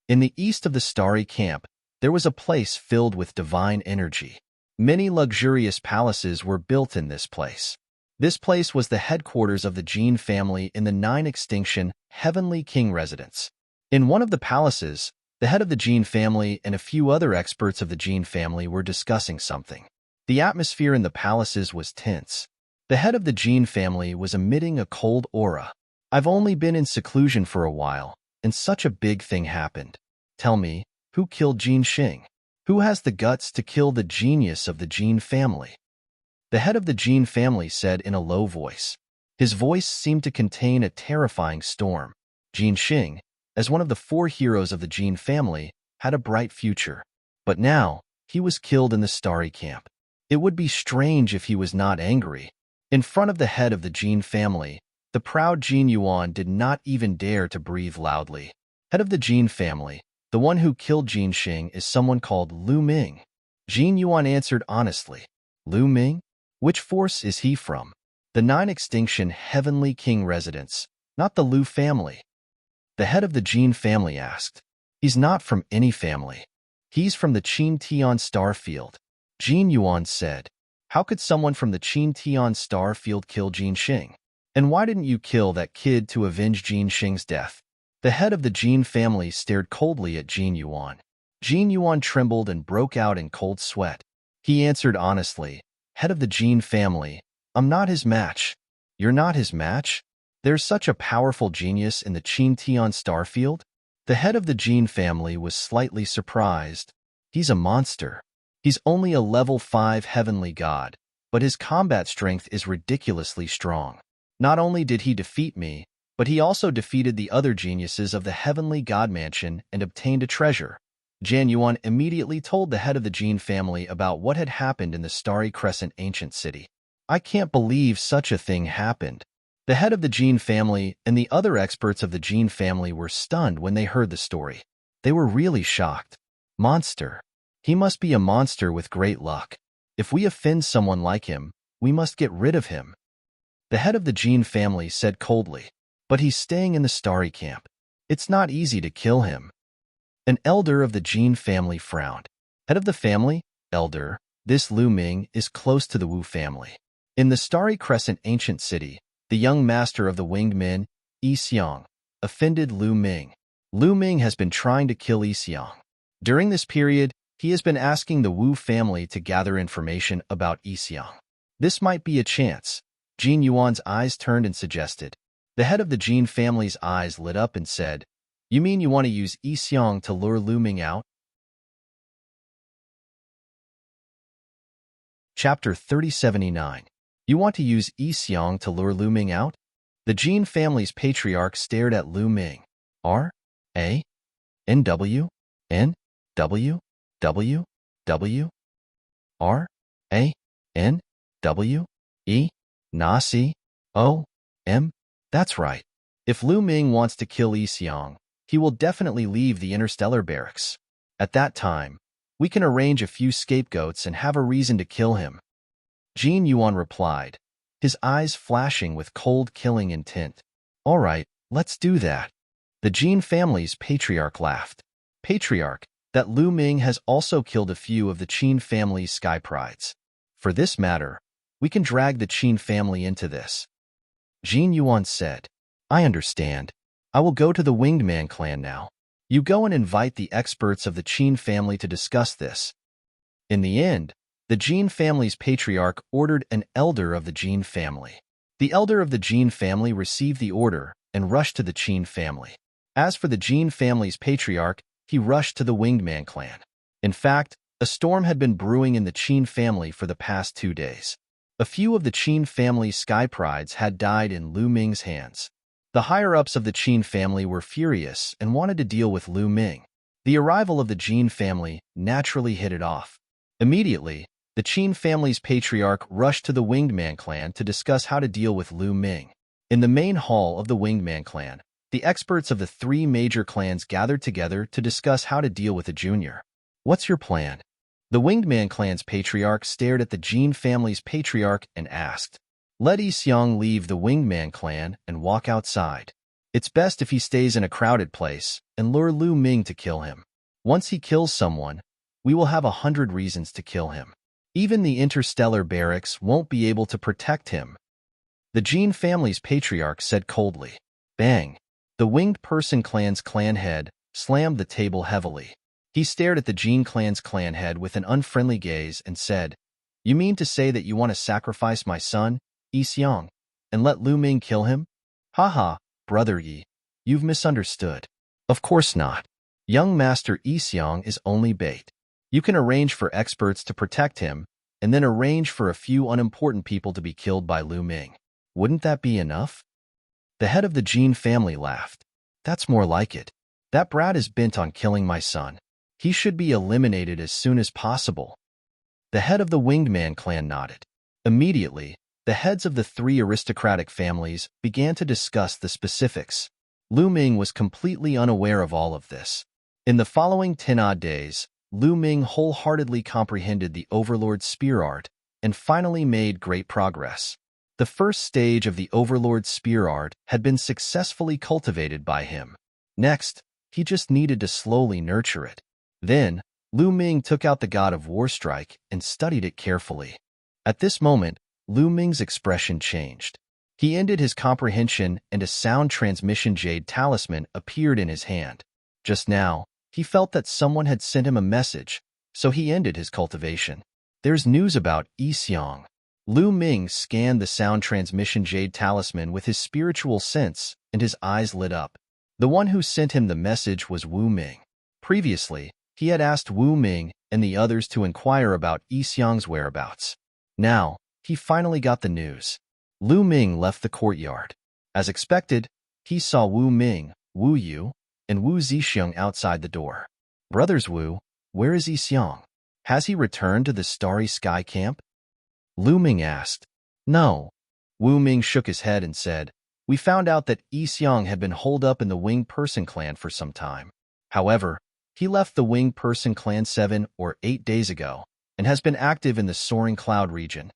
In the east of the starry camp, there was a place filled with divine energy. Many luxurious palaces were built in this place. This place was the headquarters of the Jin family in the nine-extinction Heavenly King residence. In one of the palaces, the head of the Jin family and a few other experts of the Jin family were discussing something. The atmosphere in the palaces was tense. The head of the Jin family was emitting a cold aura. "I've only been in seclusion for a while, and such a big thing happened. Tell me, who killed Jin Xing? Who has the guts to kill the genius of the Jin family?" The head of the Jin family said in a low voice. His voice seemed to contain a terrifying storm. Jin Xing, as one of the four heroes of the Jin family, had a bright future. But now, he was killed in the starry camp. It would be strange if he was not angry. In front of the head of the Jin family, the proud Jin Yuan did not even dare to breathe loudly. Head of the Jin family, the one who killed Jin Xing is someone called Lu Ming. Jin Yuan answered honestly. "Lu Ming? Which force is he from?" "The nine-extinction Heavenly King residence, not the Lu family." The head of the Jin family asked. "He's not from any family. He's from the Qin Tian star field." Jin Yuan said. "How could someone from the Qin Tian star field kill Jin Xing? And why didn't you kill that kid to avenge Jin Xing's death?" The head of the Jin family stared coldly at Jin Yuan. Jin Yuan trembled and broke out in cold sweat. He answered honestly, "Head of the Jin family, I'm not his match." "You're not his match? There's such a powerful genius in the Qin Tian star field?" The head of the Jin family was slightly surprised. "He's a monster. He's only a level 5 heavenly god, but his combat strength is ridiculously strong. Not only did he defeat me, but he also defeated the other geniuses of the heavenly god mansion and obtained a treasure." Jan Yuan immediately told the head of the Jin family about what had happened in the Starry Crescent ancient city. "I can't believe such a thing happened." The head of the Jin family and the other experts of the Jin family were stunned when they heard the story. They were really shocked. "Monster. He must be a monster with great luck. If we offend someone like him, we must get rid of him." The head of the Jin family said coldly. "But he's staying in the Starry Camp. It's not easy to kill him." An elder of the Jin family frowned. "Head of the family, elder, this Lu Ming is close to the Wu family. In the Starry Crescent ancient city, the young master of the winged men, Yi Xiang, offended Lu Ming. Lu Ming has been trying to kill Yi Xiang. During this period, he has been asking the Wu family to gather information about Yi Xiang. This might be a chance." Jin Yuan's eyes turned and suggested. The head of the Jin family's eyes lit up and said, "You mean you want to use Yi Xiang to lure Lu Ming out?" Chapter 3079. You want to use Yi Xiang to lure Lu Ming out? The Jin family's patriarch stared at Lu Ming. "R? A? N W? N? W? W? W? R? A? N? W? E? Nasi? O? M? That's right. If Lu Ming wants to kill Yi Xiong, he will definitely leave the interstellar barracks. At that time, we can arrange a few scapegoats and have a reason to kill him. Jin Yuan replied, his eyes flashing with cold killing intent. All right, let's do that. The Jin family's patriarch laughed. Patriarch, that Lu Ming has also killed a few of the Qin family's sky prides. For this matter, we can drag the Qin family into this. Jin Yuan said, I understand. I will go to the Winged Man clan now. You go and invite the experts of the Qin family to discuss this. In the end, the Jin family's patriarch ordered an elder of the Jin family. The elder of the Jin family received the order and rushed to the Qin family. As for the Jin family's patriarch, he rushed to the Winged Man clan. In fact, a storm had been brewing in the Qin family for the past 2 days. A few of the Qin family's sky prides had died in Lu Ming's hands. The higher-ups of the Qin family were furious and wanted to deal with Lu Ming. The arrival of the Jin family naturally hit it off. Immediately, the Qin family's patriarch rushed to the Winged Man clan to discuss how to deal with Lu Ming. In the main hall of the Winged Man clan, the experts of the 3 major clans gathered together to discuss how to deal with the junior. What's your plan? The Winged Man clan's patriarch stared at the Jin family's patriarch and asked, Let Yi Xiong leave the Winged Man clan and walk outside. It's best if he stays in a crowded place and lure Lu Ming to kill him. Once he kills someone, we will have 100 reasons to kill him. Even the interstellar barracks won't be able to protect him. The Jin family's patriarch said coldly. Bang! The Winged Person clan's clan head slammed the table heavily. He stared at the Jin clan's clan head with an unfriendly gaze and said, You mean to say that you want to sacrifice my son, Yi Xiong, and let Lu Ming kill him? Haha, brother Yi, you've misunderstood. Of course not. Young Master Yi Xiong is only bait. You can arrange for experts to protect him, and then arrange for a few unimportant people to be killed by Lu Ming. Wouldn't that be enough? The head of the Jin family laughed. That's more like it. That brat is bent on killing my son. He should be eliminated as soon as possible. The head of the Winged Man clan nodded. Immediately, the heads of the 3 aristocratic families began to discuss the specifics. Lu Ming was completely unaware of all of this. In the following 10-odd days, Lu Ming wholeheartedly comprehended the Overlord's spear art and finally made great progress. The first stage of the Overlord's spear art had been successfully cultivated by him. Next, he just needed to slowly nurture it. Then, Lu Ming took out the God of War Strike and studied it carefully. At this moment, Lu Ming's expression changed. He ended his comprehension and a sound transmission jade talisman appeared in his hand. Just now, he felt that someone had sent him a message, so he ended his cultivation. There's news about Yi Xiong. Lu Ming scanned the sound transmission jade talisman with his spiritual sense, and his eyes lit up. The one who sent him the message was Wu Ming. Previously, he had asked Wu Ming and the others to inquire about Yi Xiong's whereabouts. Now, he finally got the news. Lu Ming left the courtyard. As expected, he saw Wu Ming, Wu Yu, and Wu Zixiong outside the door. Brothers Wu, where is Yi Xiong? Has he returned to the Starry Sky camp? Lu Ming asked. No. Wu Ming shook his head and said, We found out that Yi Xiong had been holed up in the Winged Person clan for some time. However, he left the Winged Person clan 7 or 8 days ago and has been active in the Soaring Cloud region.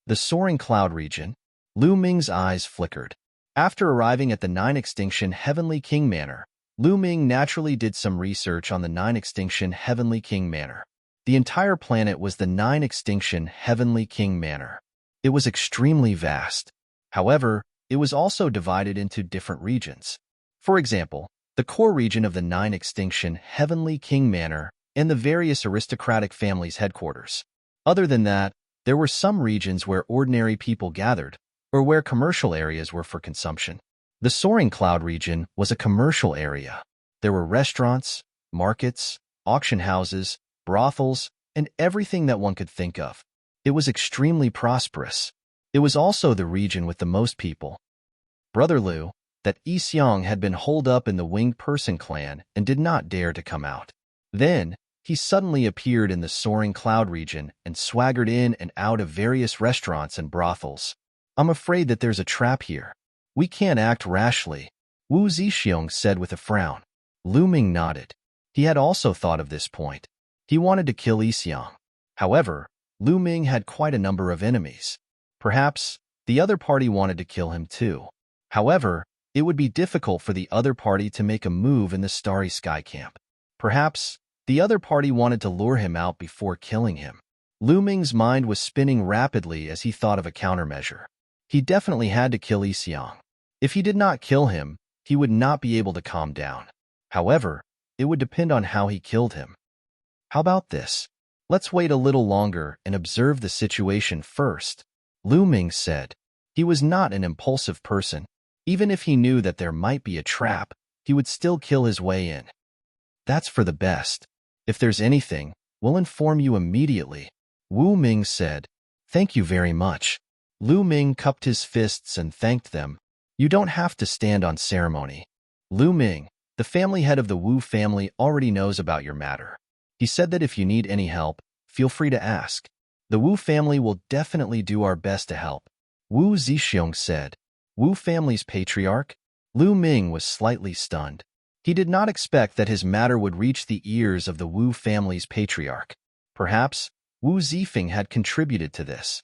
The Soaring Cloud region? Lu Ming's eyes flickered. After arriving at the 9 Extinction Heavenly King Manor, Lu Ming naturally did some research on the 9 Extinction Heavenly King Manor. The entire planet was the 9 Extinction Heavenly King Manor. It was extremely vast. However, it was also divided into different regions. For example, the core region of the 9 Extinction Heavenly King Manor and the various aristocratic families' headquarters. Other than that, there were some regions where ordinary people gathered, or where commercial areas were for consumption. The Soaring Cloud region was a commercial area. There were restaurants, markets, auction houses, brothels, and everything that one could think of. It was extremely prosperous. It was also the region with the most people. Brother Lu, that Yi Xiong had been holed up in the Winged Person clan and did not dare to come out. Then, He suddenly appeared in the soaring cloud region and swaggered in and out of various restaurants and brothels. I'm afraid that there's a trap here. We can't act rashly, Wu Zixiong said with a frown. Lu Ming nodded. He had also thought of this point. He wanted to kill Yixiang. However, Lu Ming had quite a number of enemies. Perhaps the other party wanted to kill him too. However, it would be difficult for the other party to make a move in the Starry Sky camp. Perhaps the other party wanted to lure him out before killing him. Lu Ming's mind was spinning rapidly as he thought of a countermeasure. He definitely had to kill Yixiang. If he did not kill him, he would not be able to calm down. However, it would depend on how he killed him. How about this? Let's wait a little longer and observe the situation first, Lu Ming said. He was not an impulsive person. Even if he knew that there might be a trap, he would still kill his way in. That's for the best. If there's anything, we'll inform you immediately, Wu Ming said. Thank you very much. Lu Ming cupped his fists and thanked them. You don't have to stand on ceremony. Lu Ming, the family head of the Wu family, already knows about your matter. He said that if you need any help, feel free to ask. The Wu family will definitely do our best to help, Wu Zixiong said. Wu family's patriarch? Lu Ming was slightly stunned. He did not expect that his matter would reach the ears of the Wu family's patriarch. Perhaps Wu Zifeng had contributed to this.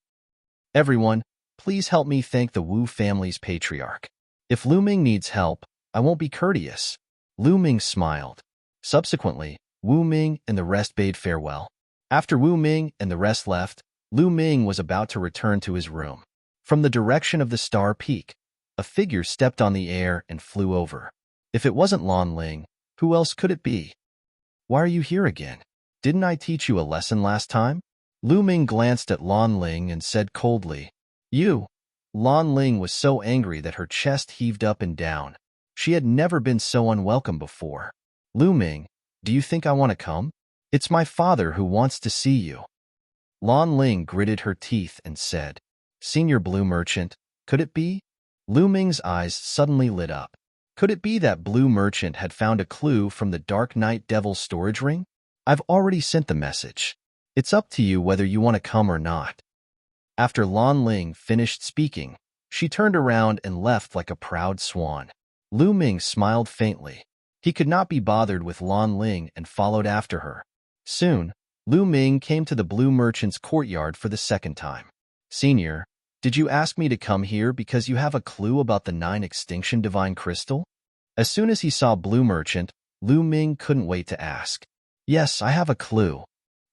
Everyone, please help me thank the Wu family's patriarch. If Lu Ming needs help, I won't be courteous. Lu Ming smiled. Subsequently, Wu Ming and the rest bade farewell. After Wu Ming and the rest left, Lu Ming was about to return to his room. From the direction of the Star Peak, a figure stepped on the air and flew over. If it wasn't Lan Ling, who else could it be? Why are you here again? Didn't I teach you a lesson last time? Lu Ming glanced at Lan Ling and said coldly, You. Lan Ling was so angry that her chest heaved up and down. She had never been so unwelcome before. Lu Ming, do you think I want to come? It's my father who wants to see you. Lan Ling gritted her teeth and said, Senior Blue Merchant, could it be? Lu Ming's eyes suddenly lit up. Could it be that Blue Merchant had found a clue from the Dark Knight Devil's storage ring? I've already sent the message. It's up to you whether you want to come or not. After Lan Ling finished speaking, she turned around and left like a proud swan. Lu Ming smiled faintly. He could not be bothered with Lan Ling and followed after her. Soon, Lu Ming came to the Blue Merchant's courtyard for the second time. Senior, did you ask me to come here because you have a clue about the 9 extinction divine crystal? As soon as he saw Blue Merchant, Lu Ming couldn't wait to ask. Yes, I have a clue.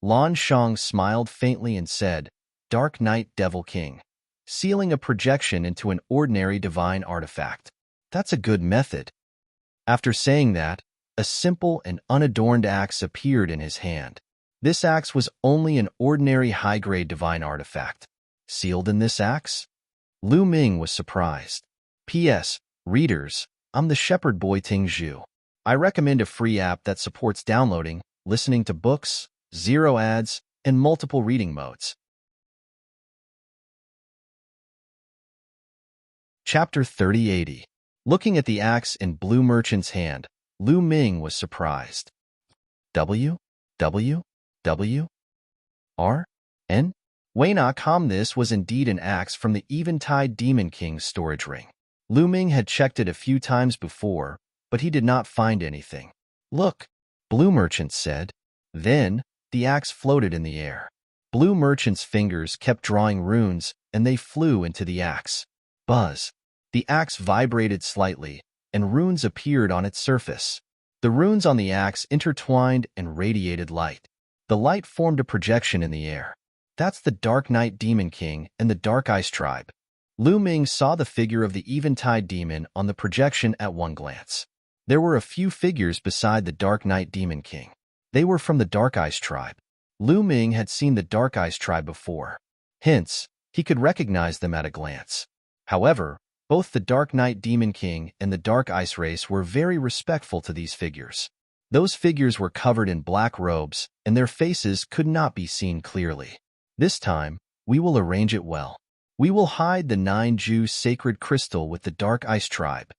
Lan Shang smiled faintly and said, Dark Knight Devil King, sealing a projection into an ordinary divine artifact. That's a good method. After saying that, a simple and unadorned axe appeared in his hand. This axe was only an ordinary high-grade divine artifact. Sealed in this axe? Lu Ming was surprised. P.S. Readers, I'm the shepherd boy Ting Zhu. I recommend a free app that supports downloading, listening to books, 0 ads, and multiple reading modes. Chapter 3080. Looking at the axe in Blue Merchant's hand, Lu Ming was surprised. W? W? W? R? N? Wayne.com. This was indeed an axe from the Eventide Demon King's storage ring. Lu Ming had checked it a few times before, but he did not find anything. Look, Blue Merchant said. Then, the axe floated in the air. Blue Merchant's fingers kept drawing runes, and they flew into the axe. Buzz. The axe vibrated slightly, and runes appeared on its surface. The runes on the axe intertwined and radiated light. The light formed a projection in the air. That's the Dark Knight Demon King and the Dark Ice Tribe. Lu Ming saw the figure of the Eventide Demon on the projection at one glance. There were a few figures beside the Dark Knight Demon King. They were from the Dark Ice Tribe. Lu Ming had seen the Dark Ice Tribe before. Hence, he could recognize them at a glance. However, both the Dark Knight Demon King and the Dark Ice Race were very respectful to these figures. Those figures were covered in black robes, and their faces could not be seen clearly. This time, we will arrange it well. We will hide the 9 Jews' sacred crystal with the Dark Ice Tribe.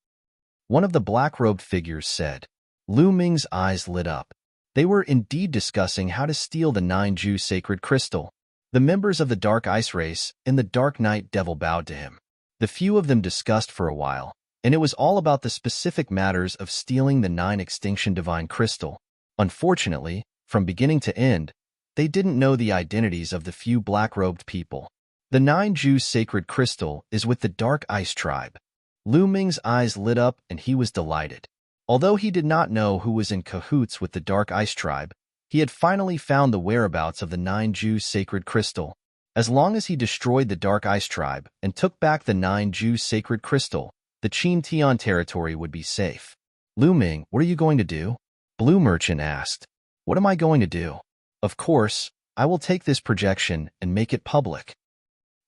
One of the black-robed figures said. Lu Ming's eyes lit up. They were indeed discussing how to steal the 9 Jew sacred crystal. The members of the Dark Ice race and the Dark Knight Devil bowed to him. The few of them discussed for a while, and it was all about the specific matters of stealing the 9 extinction divine crystal. Unfortunately, from beginning to end, they didn't know the identities of the few black-robed people. The 9 Jew sacred crystal is with the Dark Ice tribe. Lu Ming's eyes lit up and he was delighted. Although he did not know who was in cahoots with the Dark Ice tribe, he had finally found the whereabouts of the 9 Jew sacred crystal. As long as he destroyed the Dark Ice tribe and took back the 9 Jew sacred crystal, the Qin Tian territory would be safe. Lu Ming, what are you going to do? Blue Merchant asked. What am I going to do? Of course, I will take this projection and make it public.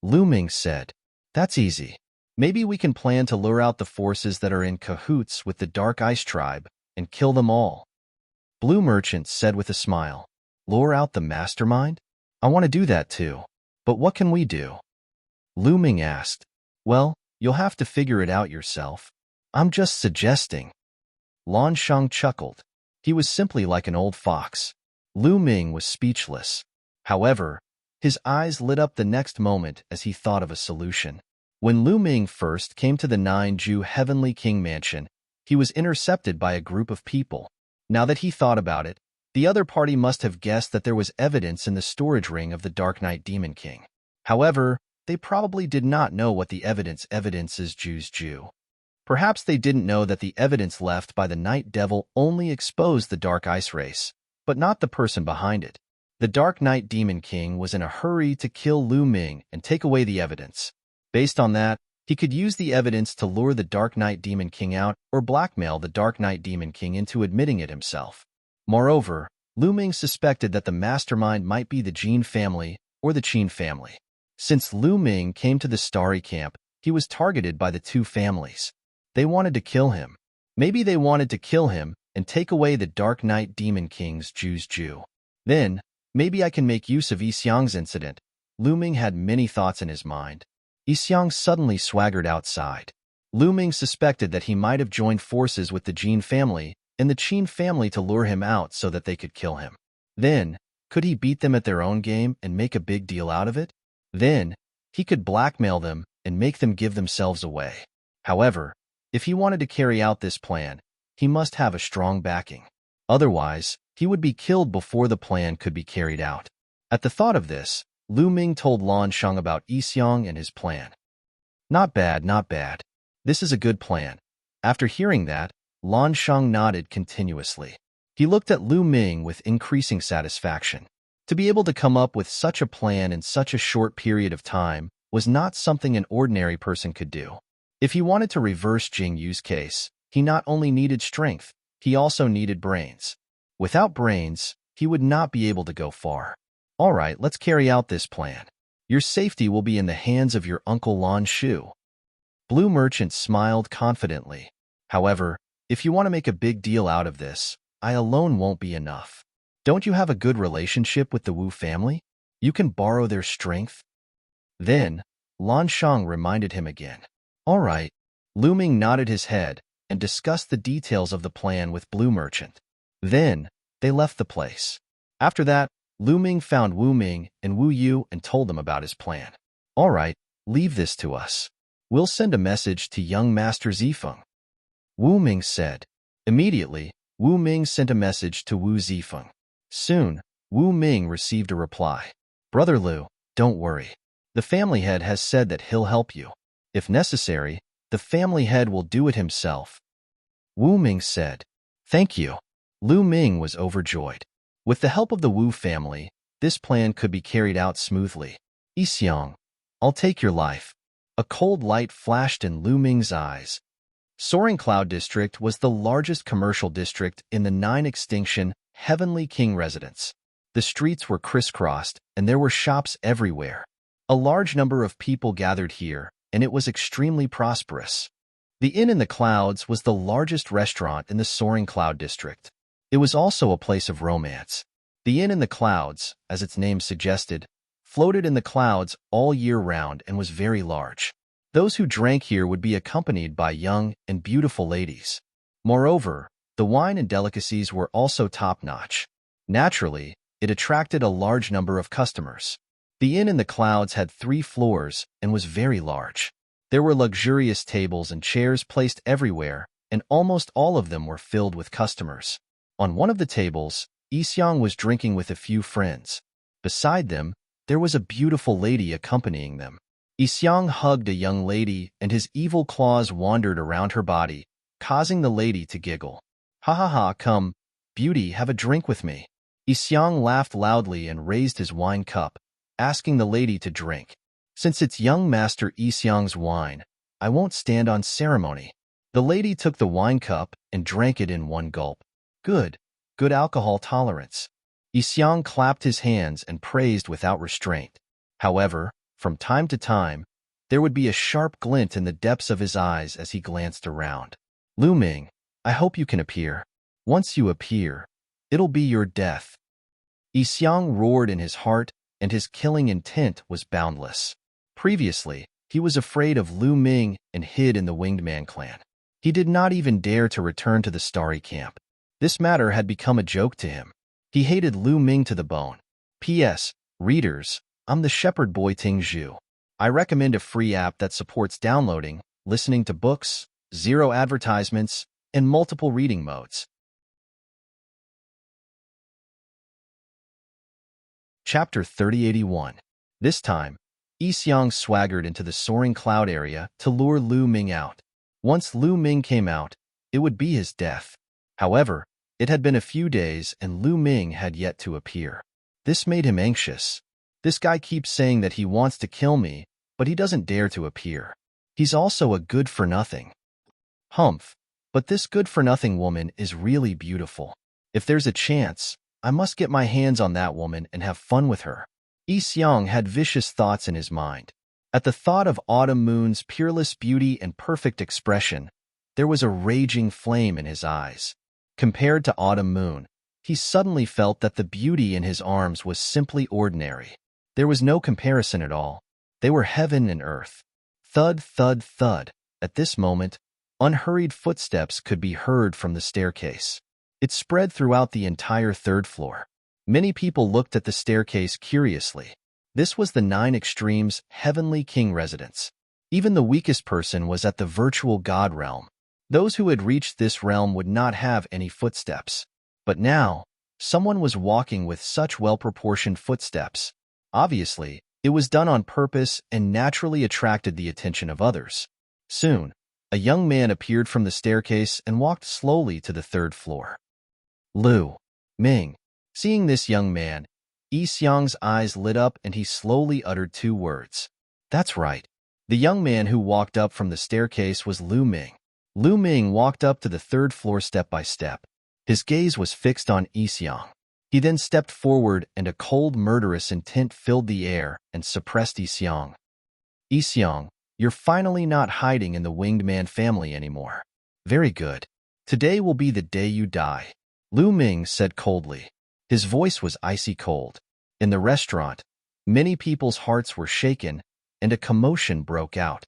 Lu Ming said. That's easy. Maybe we can plan to lure out the forces that are in cahoots with the Dark Ice tribe and kill them all. Blue Merchant said with a smile. Lure out the mastermind? I want to do that too. But what can we do? Lu Ming asked. Well, you'll have to figure it out yourself. I'm just suggesting. Lan Shang chuckled. He was simply like an old fox. Lu Ming was speechless. However, his eyes lit up the next moment as he thought of a solution. When Lu Ming first came to the 9 Jew Heavenly King Mansion, he was intercepted by a group of people. Now that he thought about it, the other party must have guessed that there was evidence in the storage ring of the Dark Knight Demon King. However, they probably did not know what the evidence is Jew. Perhaps they didn't know that the evidence left by the Night Devil only exposed the Dark Ice race, but not the person behind it. The Dark Knight Demon King was in a hurry to kill Lu Ming and take away the evidence. Based on that, he could use the evidence to lure the Dark Knight Demon King out or blackmail the Dark Knight Demon King into admitting it himself. Moreover, Lu Ming suspected that the mastermind might be the Jin family or the Qin family. Since Lu Ming came to the Starry Camp, he was targeted by the two families. They wanted to kill him. Maybe they wanted to kill him and take away the Dark Knight Demon King's Jew. Then, maybe I can make use of Yixiang's incident. Lu Ming had many thoughts in his mind. Yixiang suddenly swaggered outside. Lu Ming suspected that he might have joined forces with the Jin family and the Qin family to lure him out so that they could kill him. Then, could he beat them at their own game and make a big deal out of it? Then, he could blackmail them and make them give themselves away. However, if he wanted to carry out this plan, he must have a strong backing. Otherwise, he would be killed before the plan could be carried out. At the thought of this, Lu Ming told Lan Shang about Yixiang and his plan. Not bad, not bad. This is a good plan. After hearing that, Lan Shang nodded continuously. He looked at Lu Ming with increasing satisfaction. To be able to come up with such a plan in such a short period of time was not something an ordinary person could do. If he wanted to reverse Jing Yu's case, he not only needed strength, he also needed brains. Without brains, he would not be able to go far. All right, let's carry out this plan. Your safety will be in the hands of your Uncle Lan Shu. Blue Merchant smiled confidently. However, if you want to make a big deal out of this, I alone won't be enough. Don't you have a good relationship with the Wu family? You can borrow their strength. Then, Lan Shang reminded him again. All right. Lu Ming nodded his head and discussed the details of the plan with Blue Merchant. Then, they left the place. After that, Lu Ming found Wu Ming and Wu Yu and told them about his plan. All right, leave this to us. We'll send a message to young Master Zifeng. Wu Ming said. Immediately, Wu Ming sent a message to Wu Zifeng. Soon, Wu Ming received a reply. Brother Lu, don't worry. The family head has said that he'll help you. If necessary, the family head will do it himself. Wu Ming said. Thank you. Lu Ming was overjoyed. With the help of the Wu family, this plan could be carried out smoothly. Yixiang, I'll take your life. A cold light flashed in Lu Ming's eyes. Soaring Cloud District was the largest commercial district in the 9 extinction Heavenly King residence. The streets were crisscrossed, and there were shops everywhere. A large number of people gathered here, and it was extremely prosperous. The Inn in the Clouds was the largest restaurant in the Soaring Cloud District. It was also a place of romance. The Inn in the Clouds, as its name suggested, floated in the clouds all year round and was very large. Those who drank here would be accompanied by young and beautiful ladies. Moreover, the wine and delicacies were also top-notch. Naturally, it attracted a large number of customers. The inn in the clouds had 3 floors and was very large. There were luxurious tables and chairs placed everywhere, and almost all of them were filled with customers. On one of the tables, Isyang was drinking with a few friends. Beside them, there was a beautiful lady accompanying them. Isyang hugged a young lady, and his evil claws wandered around her body, causing the lady to giggle. "Ha ha ha, come, beauty, have a drink with me." Isyang laughed loudly and raised his wine cup, asking the lady to drink. "Since it's young master Isyang's wine, I won't stand on ceremony." The lady took the wine cup and drank it in one gulp. Good alcohol tolerance." Isyang clapped his hands and praised without restraint. However, from time to time, there would be a sharp glint in the depths of his eyes as he glanced around. "Lu Ming, I hope you can appear. Once you appear, it'll be your death." Isyang roared in his heart, and his killing intent was boundless. Previously, he was afraid of Lu Ming and hid in the Winged Man clan. He did not even dare to return to the Starry Camp. This matter had become a joke to him. He hated Lu Ming to the bone. P.S. Readers, I'm the Shepherd Boy Ting Zhu. I recommend a free app that supports downloading, listening to books, 0 advertisements, and multiple reading modes. Chapter 3081. This time, Isyang swaggered into the soaring cloud area to lure Lu Ming out. Once Lu Ming came out, it would be his death. However, it had been a few days and Lu Ming had yet to appear. This made him anxious. This guy keeps saying that he wants to kill me, but he doesn't dare to appear. He's also a good-for-nothing. Humph, but this good-for-nothing woman is really beautiful. If there's a chance, I must get my hands on that woman and have fun with her. Isyang had vicious thoughts in his mind. At the thought of Autumn Moon's peerless beauty and perfect expression, there was a raging flame in his eyes. Compared to Autumn Moon, he suddenly felt that the beauty in his arms was simply ordinary. There was no comparison at all. They were heaven and earth. Thud, thud, thud. At this moment, unhurried footsteps could be heard from the staircase. It spread throughout the entire 3rd floor. Many people looked at the staircase curiously. This was the 9 Extremes Heavenly King residence. Even the weakest person was at the virtual god realm. Those who had reached this realm would not have any footsteps. But now, someone was walking with such well-proportioned footsteps. Obviously, it was done on purpose and naturally attracted the attention of others. Soon, a young man appeared from the staircase and walked slowly to the 3rd floor. Lu Ming. Seeing this young man, Isyang's eyes lit up and he slowly uttered 2 words. That's right. The young man who walked up from the staircase was Lu Ming. Lu Ming walked up to the 3rd floor step by step. His gaze was fixed on Isyang. He then stepped forward and a cold, murderous intent filled the air and suppressed Isyang. Isyang, you're finally not hiding in the Winged Man family anymore. Very good. Today will be the day you die. Lu Ming said coldly. His voice was icy cold. In the restaurant, many people's hearts were shaken and a commotion broke out.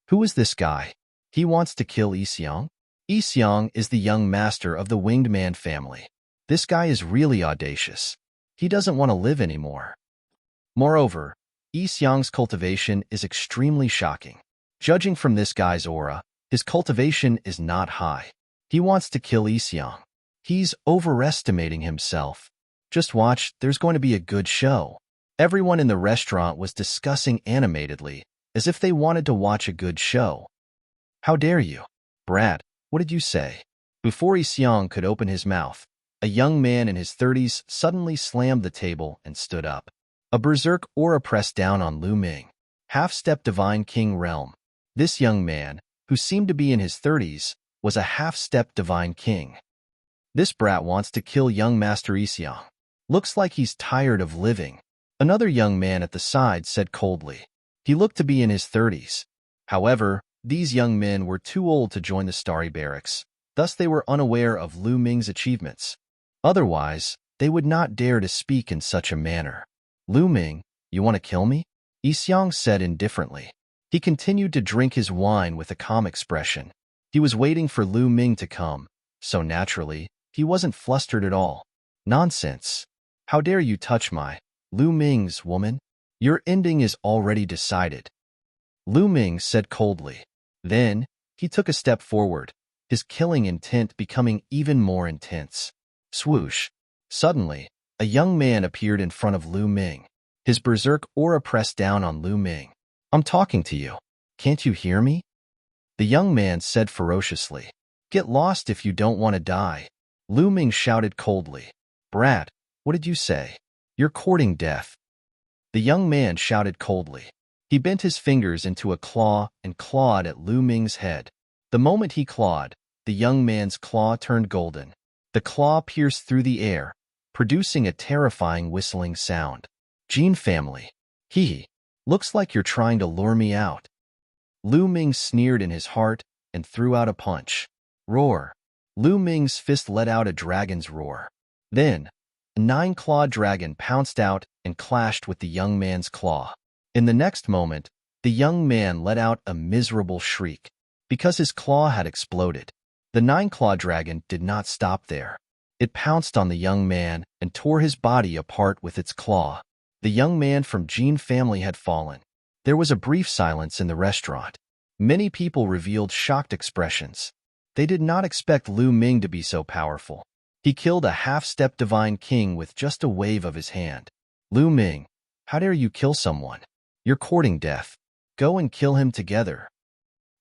Who is this guy? He wants to kill Isyang? Isyang is the young master of the Winged Man family. This guy is really audacious. He doesn't want to live anymore. Moreover, Isyang's cultivation is extremely shocking. Judging from this guy's aura, his cultivation is not high. He wants to kill Isyang. He's overestimating himself. Just watch, there's going to be a good show. Everyone in the restaurant was discussing animatedly, as if they wanted to watch a good show. How dare you? Brat, what did you say? Before Isyang could open his mouth, a young man in his 30s suddenly slammed the table and stood up. A berserk aura pressed down on Lu Ming. Half-step Divine King realm. This young man, who seemed to be in his 30s, was a half-step Divine King. This brat wants to kill young Master Isyang. Looks like he's tired of living. Another young man at the side said coldly. He looked to be in his 30s. However, these young men were too old to join the Starry Barracks, thus they were unaware of Lu Ming's achievements. Otherwise, they would not dare to speak in such a manner. Lu Ming, you want to kill me? Isyang said indifferently. He continued to drink his wine with a calm expression. He was waiting for Lu Ming to come, so naturally, he wasn't flustered at all. Nonsense. How dare you touch my Lu Ming's woman? Your ending is already decided, Lu Ming said coldly. Then, he took a step forward, his killing intent becoming even more intense. Swoosh. Suddenly, a young man appeared in front of Lu Ming. His berserk aura pressed down on Lu Ming. I'm talking to you. Can't you hear me? The young man said ferociously. Get lost if you don't want to die. Lu Ming shouted coldly. Brat, what did you say? You're courting death. The young man shouted coldly. He bent his fingers into a claw and clawed at Lu Ming's head. The moment he clawed, the young man's claw turned golden. The claw pierced through the air, producing a terrifying whistling sound. Jin family. Hee. Looks like you're trying to lure me out. Lu Ming sneered in his heart and threw out a punch. Roar. Lu Ming's fist let out a dragon's roar. Then, a nine-clawed dragon pounced out and clashed with the young man's claw. In the next moment, the young man let out a miserable shriek. Because his claw had exploded, the nine-clawed dragon did not stop there. It pounced on the young man and tore his body apart with its claw. The young man from Jin family had fallen. There was a brief silence in the restaurant. Many people revealed shocked expressions. They did not expect Lu Ming to be so powerful. He killed a half-step divine king with just a wave of his hand. Lu Ming, how dare you kill someone? You're courting death. Go and kill him together.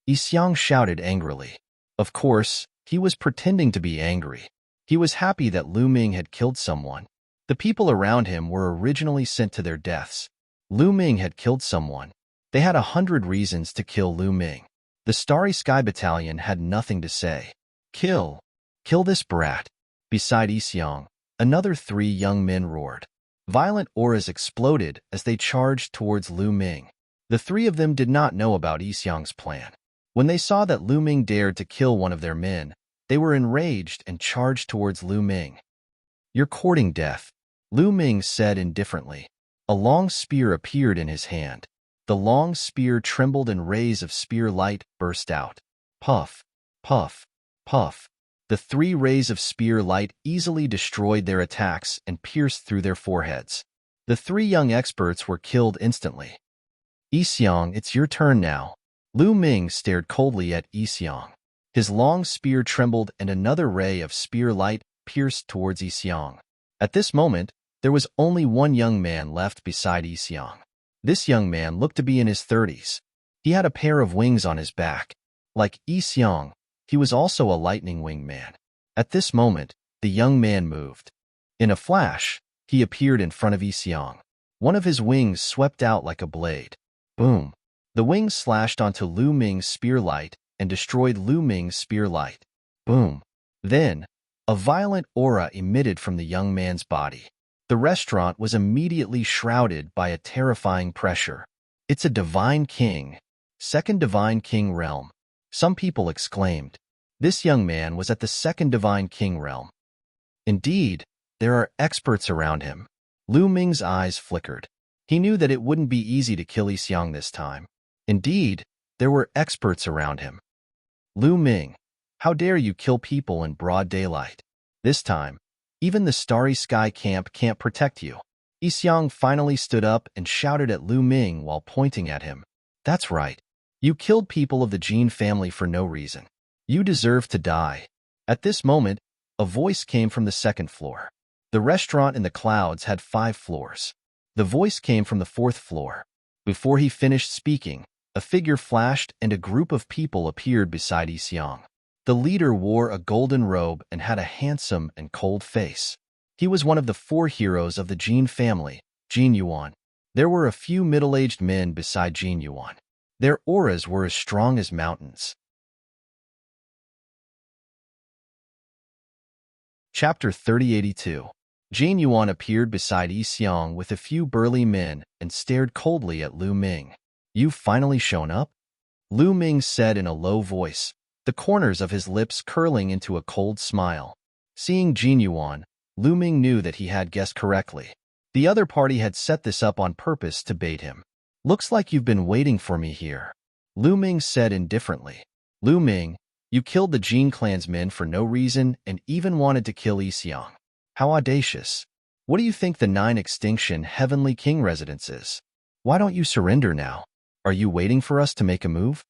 Yixiang shouted angrily. Of course, he was pretending to be angry. He was happy that Lu Ming had killed someone. The people around him were originally sent to their deaths. Lu Ming had killed someone. They had 100 reasons to kill Lu Ming. The Starry Sky Battalion had nothing to say. Kill. Kill this brat. Beside Yixiang, another 3 young men roared. Violent auras exploded as they charged towards Lu Ming. The 3 of them did not know about Yixiang's plan. When they saw that Lu Ming dared to kill one of their men, they were enraged and charged towards Lu Ming. You're courting death, Lu Ming said indifferently. A long spear appeared in his hand. The long spear trembled and rays of spear light burst out. Puff, puff, puff. The 3 rays of spear light easily destroyed their attacks and pierced through their foreheads. The 3 young experts were killed instantly. Yixiang, it's your turn now. Lu Ming stared coldly at Yixiang. His long spear trembled and another ray of spear light pierced towards Yixiang. At this moment, there was only one young man left beside Yixiang. This young man looked to be in his 30s. He had a pair of wings on his back. Like Yixiang, he was also a lightning wing man. At this moment, the young man moved. In a flash, he appeared in front of Yixiang. One of his wings swept out like a blade. Boom! The wings slashed onto Lu Ming's spear light and destroyed Lu Ming's spear light. Boom! Then, a violent aura emitted from the young man's body. The restaurant was immediately shrouded by a terrifying pressure. It's a divine king. Second divine king realm. Some people exclaimed. This young man was at the second divine king realm. Indeed, there are experts around him. Lu Ming's eyes flickered. He knew that it wouldn't be easy to kill Yixiang this time. Indeed, there were experts around him. Lu Ming, how dare you kill people in broad daylight? This time, even the Starry Sky Camp can't protect you. Yixiang finally stood up and shouted at Lu Ming while pointing at him. That's right. You killed people of the Jin family for no reason. You deserve to die. At this moment, a voice came from the second floor. The restaurant in the clouds had 5 floors. The voice came from the 4th floor. Before he finished speaking, a figure flashed and a group of people appeared beside Yixiang. The leader wore a golden robe and had a handsome and cold face. He was one of the 4 heroes of the Jin family, Jin Yuan. There were a few middle-aged men beside Jin Yuan. Their auras were as strong as mountains. Chapter 3082. Jin Yuan appeared beside Yixiang with a few burly men and stared coldly at Lu Ming. You've finally shown up? Lu Ming said in a low voice, the corners of his lips curling into a cold smile. Seeing Jin Yuan, Lu Ming knew that he had guessed correctly. The other party had set this up on purpose to bait him. Looks like you've been waiting for me here, Lu Ming said indifferently. Lu Ming, you killed the Jin clan's men for no reason and even wanted to kill Yixiang. How audacious. What do you think the 9 extinction Heavenly King residence is? Why don't you surrender now? Are you waiting for us to make a move?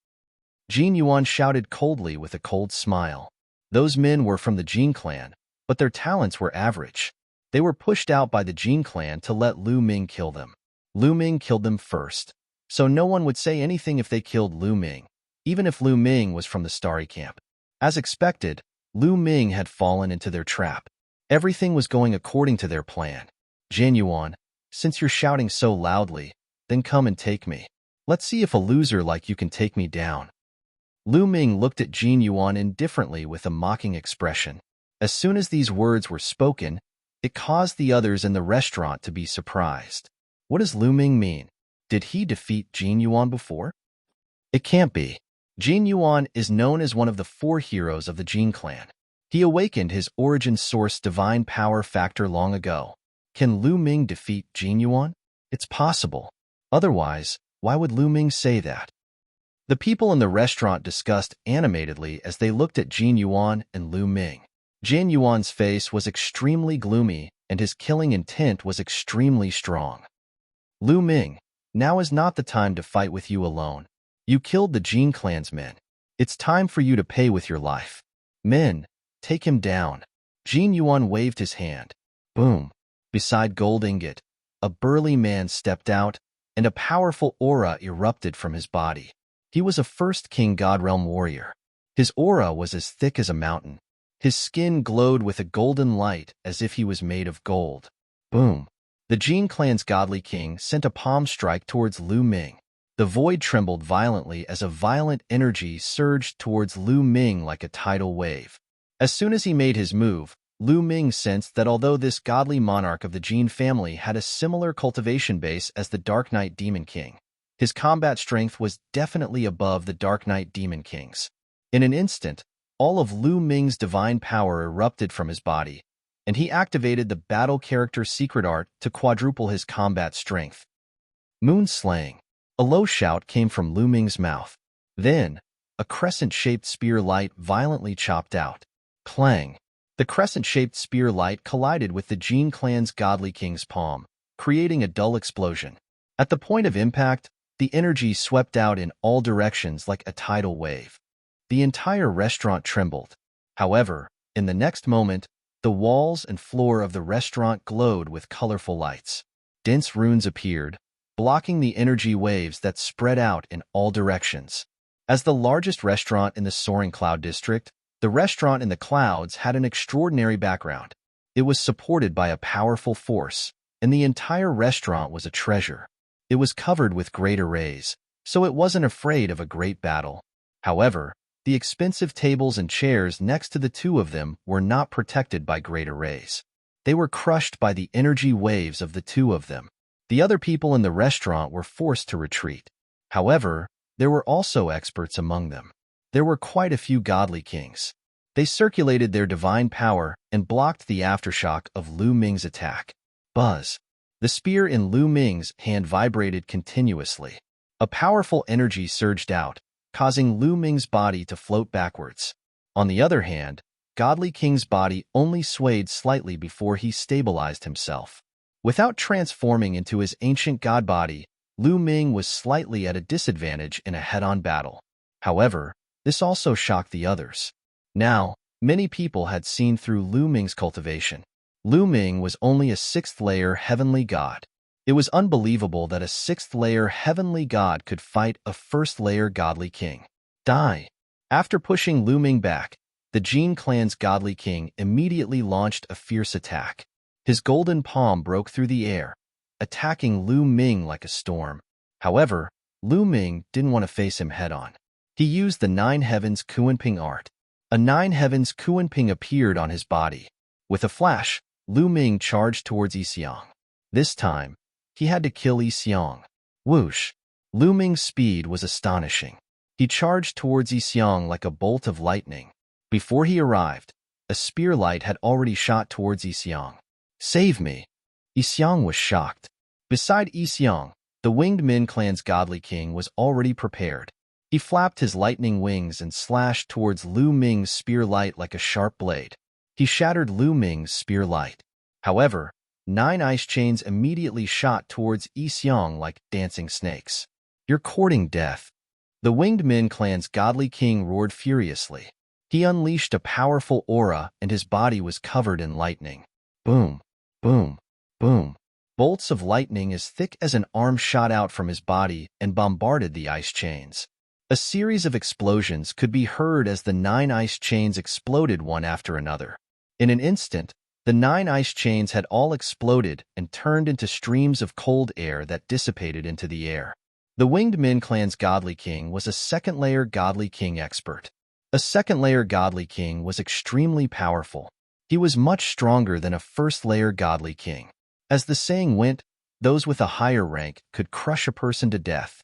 Jin Yuan shouted coldly with a cold smile. Those men were from the Jin clan, but their talents were average. They were pushed out by the Jin clan to let Lu Ming kill them. Lu Ming killed them first, so no one would say anything if they killed Lu Ming, even if Lu Ming was from the Starry Camp. As expected, Lu Ming had fallen into their trap. Everything was going according to their plan. Jin Yuan, since you're shouting so loudly, then come and take me. Let's see if a loser like you can take me down. Lu Ming looked at Jin Yuan indifferently with a mocking expression. As soon as these words were spoken, it caused the others in the restaurant to be surprised. What does Lu Ming mean? Did he defeat Jin Yuan before? It can't be. Jin Yuan is known as one of the 4 heroes of the Jin clan. He awakened his origin source divine power factor long ago. Can Lu Ming defeat Jin Yuan? It's possible. Otherwise, why would Lu Ming say that? The people in the restaurant discussed animatedly as they looked at Jin Yuan and Lu Ming. Jin Yuan's face was extremely gloomy, and his killing intent was extremely strong. Lu Ming, now is not the time to fight with you alone. You killed the Jin clan's men. It's time for you to pay with your life. Men, take him down. Jin Yuan waved his hand. Boom. Beside Gold Ingot, a burly man stepped out, and a powerful aura erupted from his body. He was a first King God Realm warrior. His aura was as thick as a mountain. His skin glowed with a golden light as if he was made of gold. Boom. The Jin clan's godly king sent a palm strike towards Lu Ming. The void trembled violently as a violent energy surged towards Lu Ming like a tidal wave. As soon as he made his move, Lu Ming sensed that although this godly monarch of the Jin family had a similar cultivation base as the Dark Knight Demon King, his combat strength was definitely above the Dark Knight Demon King's. In an instant, all of Lu Ming's divine power erupted from his body, and he activated the battle character secret art to quadruple his combat strength. Moon slaying. A low shout came from Lu Ming's mouth. Then, a crescent-shaped spear light violently chopped out. Clang. The crescent-shaped spear light collided with the Jin clan's godly king's palm, creating a dull explosion. At the point of impact, the energy swept out in all directions like a tidal wave. The entire restaurant trembled. However, in the next moment, the walls and floor of the restaurant glowed with colorful lights. Dense runes appeared, blocking the energy waves that spread out in all directions. As the largest restaurant in the Soaring Cloud District, the restaurant in the clouds had an extraordinary background. It was supported by a powerful force, and the entire restaurant was a treasure. It was covered with great arrays, so it wasn't afraid of a great battle. However, the expensive tables and chairs next to the 2 of them were not protected by great arrays. They were crushed by the energy waves of the 2 of them. The other people in the restaurant were forced to retreat. However, there were also experts among them. There were quite a few godly kings. They circulated their divine power and blocked the aftershock of Lu Ming's attack. Buzz. The spear in Lu Ming's hand vibrated continuously. A powerful energy surged out, causing Lu Ming's body to float backwards. On the other hand, Godly King's body only swayed slightly before he stabilized himself. Without transforming into his ancient god body, Lu Ming was slightly at a disadvantage in a head-on battle. However, this also shocked the others. Now, many people had seen through Lu Ming's cultivation. Lu Ming was only a 6th-layer heavenly god. It was unbelievable that a 6th-layer heavenly god could fight a 1st-layer godly king. Die. After pushing Lu Ming back, the Jin clan's godly king immediately launched a fierce attack. His golden palm broke through the air, attacking Lu Ming like a storm. However, Lu Ming didn't want to face him head-on. He used the 9 Heavens Kuanping art. A 9 Heavens Kuanping appeared on his body. With a flash, Lu Ming charged towards Yixiong. This time, he had to kill Yixiong. Whoosh! Lu Ming's speed was astonishing. He charged towards Yixiong like a bolt of lightning. Before he arrived, a spear light had already shot towards Yixiong. Save me! Yixiong was shocked. Beside Yixiong, the Winged Min clan's godly king was already prepared. He flapped his lightning wings and slashed towards Lu Ming's spear light like a sharp blade. He shattered Lu Ming's spear light. However, 9 ice chains immediately shot towards Iseong like dancing snakes. "You're courting death." The Winged Min clan's godly king roared furiously. He unleashed a powerful aura and his body was covered in lightning. Boom, boom, boom. Bolts of lightning as thick as an arm shot out from his body and bombarded the ice chains. A series of explosions could be heard as the 9 ice chains exploded one after another. In an instant, the 9 ice chains had all exploded and turned into streams of cold air that dissipated into the air. The Winged Min clan's godly king was a second-layer godly king expert. A second-layer godly king was extremely powerful. He was much stronger than a first-layer godly king. As the saying went, those with a higher rank could crush a person to death.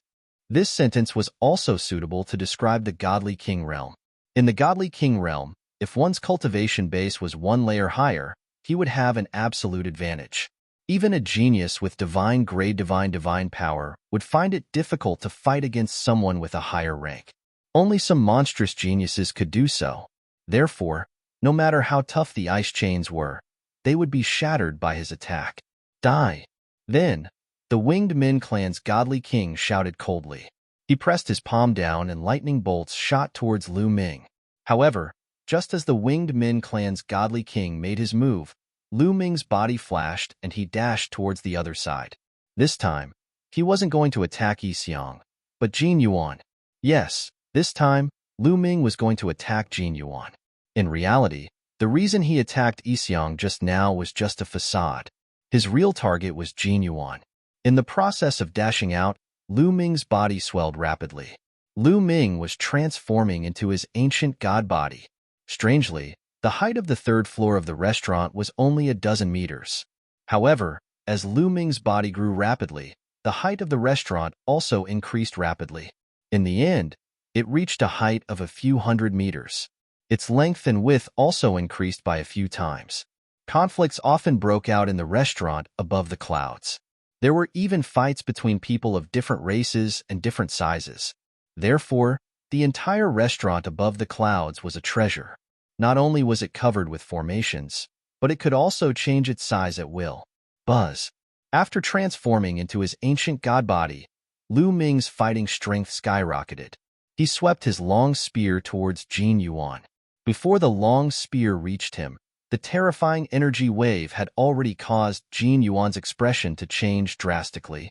This sentence was also suitable to describe the godly king realm. In the godly king realm, if one's cultivation base was 1 layer higher, he would have an absolute advantage. Even a genius with divine grade divine power would find it difficult to fight against someone with a higher rank. Only some monstrous geniuses could do so. Therefore, no matter how tough the ice chains were, they would be shattered by his attack. Die. Then, the Winged Min clan's godly king shouted coldly. He pressed his palm down and lightning bolts shot towards Lu Ming. However, just as the Winged Min clan's godly king made his move, Lu Ming's body flashed and he dashed towards the other side. This time, he wasn't going to attack Iseong, but Jin Yuan. Yes, this time, Lu Ming was going to attack Jin Yuan. In reality, the reason he attacked Iseong just now was just a facade. His real target was Jin Yuan. In the process of dashing out, Lu Ming's body swelled rapidly. Lu Ming was transforming into his ancient god body. Strangely, the height of the 3rd floor of the restaurant was only a dozen meters. However, as Lu Ming's body grew rapidly, the height of the restaurant also increased rapidly. In the end, it reached a height of a few hundred meters. Its length and width also increased by a few times. Conflicts often broke out in the restaurant above the clouds. There were even fights between people of different races and different sizes. Therefore, the entire restaurant above the clouds was a treasure. Not only was it covered with formations, but it could also change its size at will. Buzz. After transforming into his ancient god body, Lu Ming's fighting strength skyrocketed. He swept his long spear towards Jin Yuan. Before the long spear reached him, the terrifying energy wave had already caused Jin Yuan's expression to change drastically.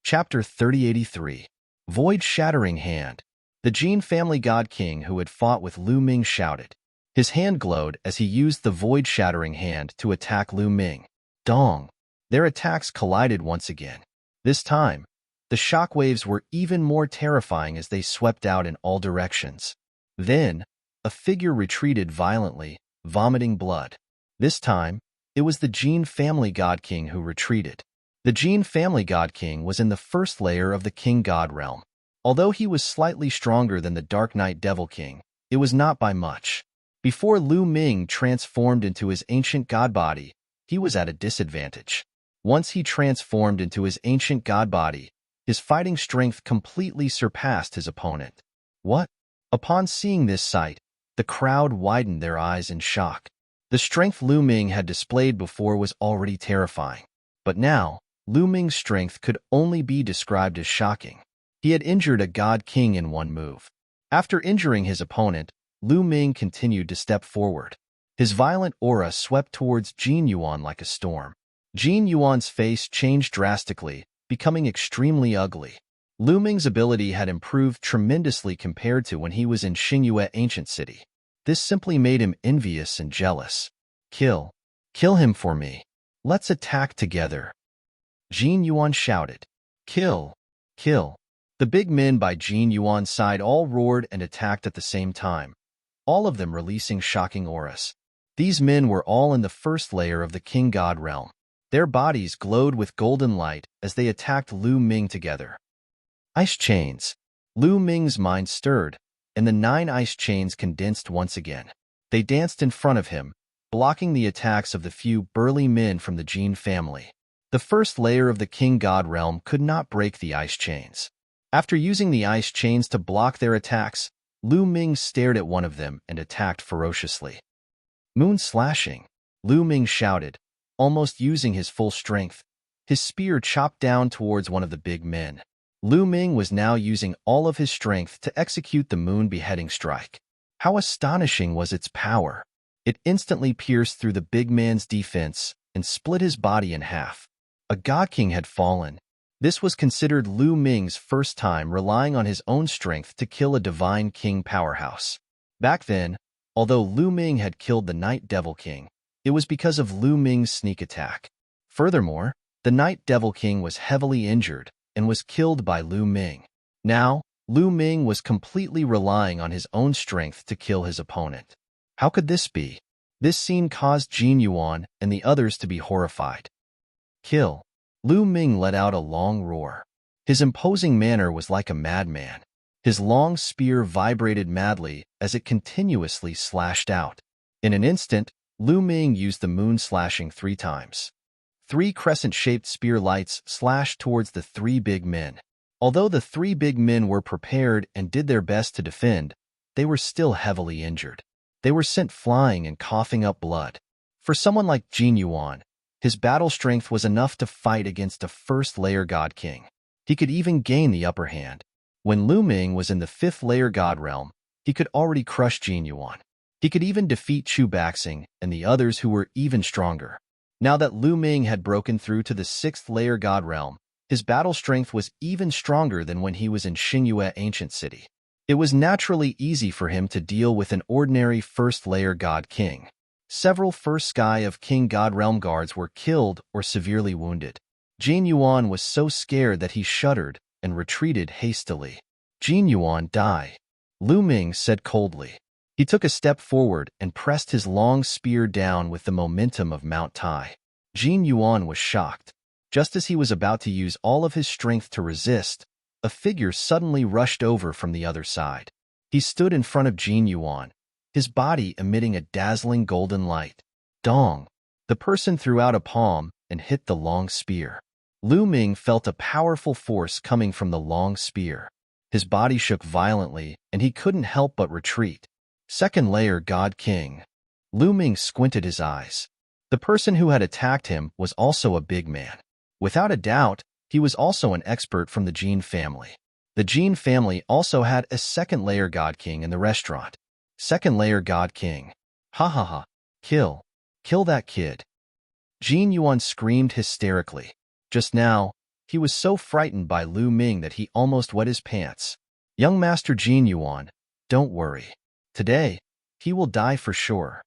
Chapter 3083. Void-Shattering Hand. The Jin family god king who had fought with Lu Ming shouted. His hand glowed as he used the Void-Shattering Hand to attack Lu Ming. Dong! Their attacks collided once again. This time, the shockwaves were even more terrifying as they swept out in all directions. Then, a figure retreated violently, vomiting blood. This time, it was the Jin family god king who retreated. The Jin family god king was in the 1st layer of the king god realm. Although he was slightly stronger than the Dark Knight Devil King, it was not by much. Before Lu Ming transformed into his ancient god body, he was at a disadvantage. Once he transformed into his ancient god body, his fighting strength completely surpassed his opponent. What? Upon seeing this sight, the crowd widened their eyes in shock. The strength Lu Ming had displayed before was already terrifying. But now, Lu Ming's strength could only be described as shocking. He had injured a god king in one move. After injuring his opponent, Lu Ming continued to step forward. His violent aura swept towards Jin Yuan like a storm. Jin Yuan's face changed drastically, becoming extremely ugly. Lu Ming's ability had improved tremendously compared to when he was in Xingyue Ancient City. This simply made him envious and jealous. Kill him for me. Let's attack together. Jin Yuan shouted. Kill. The big men by Jin Yuan's side all roared and attacked at the same time, all of them releasing shocking auras. These men were all in the 1st layer of the King God realm. Their bodies glowed with golden light as they attacked Lu Ming together. Ice chains. Lu Ming's mind stirred, and the 9 ice chains condensed once again. They danced in front of him, blocking the attacks of the few burly men from the Jin family. The 1st layer of the King God realm could not break the ice chains. After using the ice chains to block their attacks, Lu Ming stared at one of them and attacked ferociously. Moon slashing, Lu Ming shouted, almost using his full strength. His spear chopped down towards one of the big men. Lu Ming was now using all of his strength to execute the moon beheading strike. How astonishing was its power! It instantly pierced through the big man's defense and split his body in half. A god king had fallen. This was considered Lu Ming's first time relying on his own strength to kill a divine king powerhouse. Back then, although Lu Ming had killed the Night Devil King, it was because of Lu Ming's sneak attack. Furthermore, the Night Devil King was heavily injured and was killed by Lu Ming. Now, Lu Ming was completely relying on his own strength to kill his opponent. How could this be? This scene caused Jin Yuan and the others to be horrified. Kill. Lu Ming let out a long roar. His imposing manner was like a madman. His long spear vibrated madly as it continuously slashed out. In an instant, Lu Ming used the moon slashing 3 times. 3 crescent-shaped spear lights slashed towards the 3 big men. Although the 3 big men were prepared and did their best to defend, they were still heavily injured. They were sent flying and coughing up blood. For someone like Jin Yuan, his battle strength was enough to fight against a first-layer God King. He could even gain the upper hand. When Lu Ming was in the 5th-layer God realm, he could already crush Jin Yuan. He could even defeat Chu Baxing and the others who were even stronger. Now that Lu Ming had broken through to the 6th-layer God realm, his battle strength was even stronger than when he was in Xingyue Ancient City. It was naturally easy for him to deal with an ordinary 1st-layer God King. Several First Sky of King God Realm guards were killed or severely wounded. Jin Yuan was so scared that he shuddered and retreated hastily. Jin Yuan, die, Lu Ming said coldly. He took a step forward and pressed his long spear down with the momentum of Mount Tai. Jin Yuan was shocked. Just as he was about to use all of his strength to resist, a figure suddenly rushed over from the other side. He stood in front of Jin Yuan, his body emitting a dazzling golden light. Dong! The person threw out a palm and hit the long spear. Lu Ming felt a powerful force coming from the long spear. His body shook violently, and he couldn't help but retreat. 2nd-layer God King. Lu Ming squinted his eyes. The person who had attacked him was also a big man. Without a doubt, he was also an expert from the Jin family. The Jin family also had a 2nd-layer God King in the restaurant. 2nd-layer God King. Ha ha ha. Kill. Kill that kid. Jin Yuan screamed hysterically. Just now, he was so frightened by Lu Ming that he almost wet his pants. Young Master Jin Yuan, don't worry. Today, he will die for sure.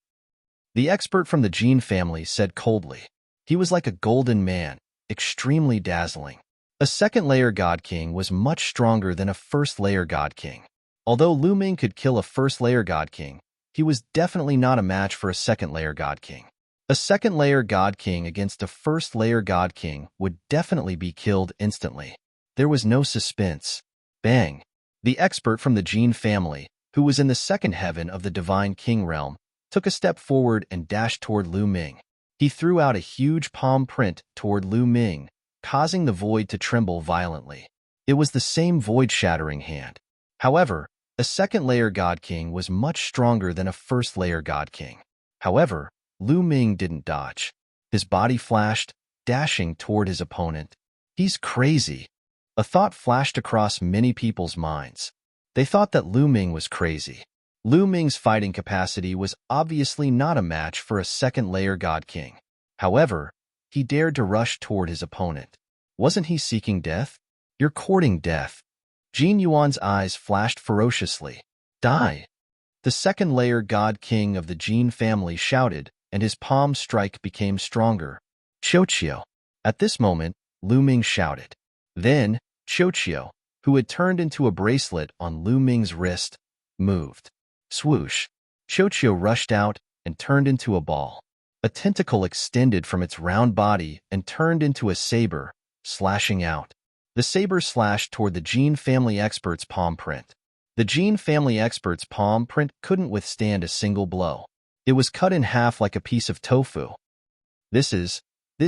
The expert from the Jin family said coldly. He was like a golden man, extremely dazzling. A 2nd-layer God King was much stronger than a 1st-layer God King. Although Lu Ming could kill a 1st-layer God King, he was definitely not a match for a 2nd-layer God King. A 2nd-layer God King against a 1st-layer God King would definitely be killed instantly. There was no suspense. Bang! The expert from the Jin family, who was in the 2nd heaven of the Divine King realm, took a step forward and dashed toward Lu Ming. He threw out a huge palm print toward Lu Ming, causing the void to tremble violently. It was the same void-shattering hand. However, a 2nd-layer God King was much stronger than a 1st-layer God King. However, Lu Ming didn't dodge. His body flashed, dashing toward his opponent. He's crazy. A thought flashed across many people's minds. They thought that Lu Ming was crazy. Lu Ming's fighting capacity was obviously not a match for a 2nd-layer God King. However, he dared to rush toward his opponent. Wasn't he seeking death? You're courting death. Jin Yuan's eyes flashed ferociously. Die! The 2nd-layer God King of the Jin family shouted, and his palm strike became stronger. Qiuqiu. At this moment, Lu Ming shouted. Then, Qiuqiu, who had turned into a bracelet on Lu Ming's wrist, moved. Swoosh! Qiuqiu rushed out and turned into a ball. A tentacle extended from its round body and turned into a saber, slashing out. The saber slashed toward the Jin family expert's palm print. The Jin family expert's palm print couldn't withstand a single blow. It was cut in half like a piece of tofu. This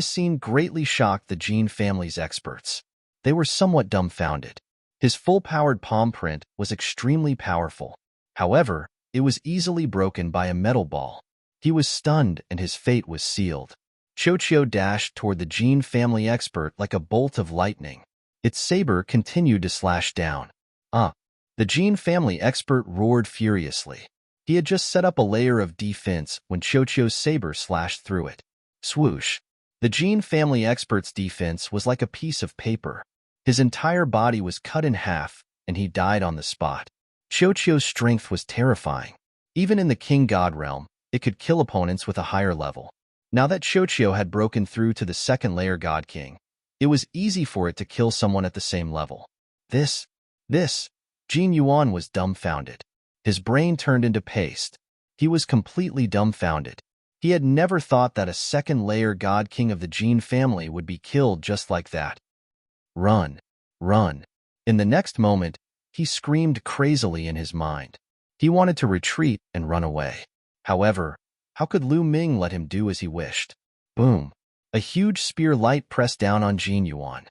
scene greatly shocked the Jin family's experts. They were somewhat dumbfounded. His full-powered palm print was extremely powerful. However, it was easily broken by a metal ball. He was stunned and his fate was sealed. Chochio dashed toward the Jin family expert like a bolt of lightning. Its saber continued to slash down. The Jin family expert roared furiously. He had just set up a layer of defense when Chochio's saber slashed through it. Swoosh! The Jin family expert's defense was like a piece of paper. His entire body was cut in half, and he died on the spot. Chochio's strength was terrifying. Even in the King God realm, it could kill opponents with a higher level. Now that Chochio had broken through to the second layer God King, it was easy for it to kill someone at the same level. This, Jin Yuan was dumbfounded. His brain turned into paste. He was completely dumbfounded. He had never thought that a second-layer God King of the Jin family would be killed just like that. Run! Run! In the next moment, he screamed crazily in his mind. He wanted to retreat and run away. However, how could Lu Ming let him do as he wished? Boom! A huge spear light pressed down on Jin Yuan.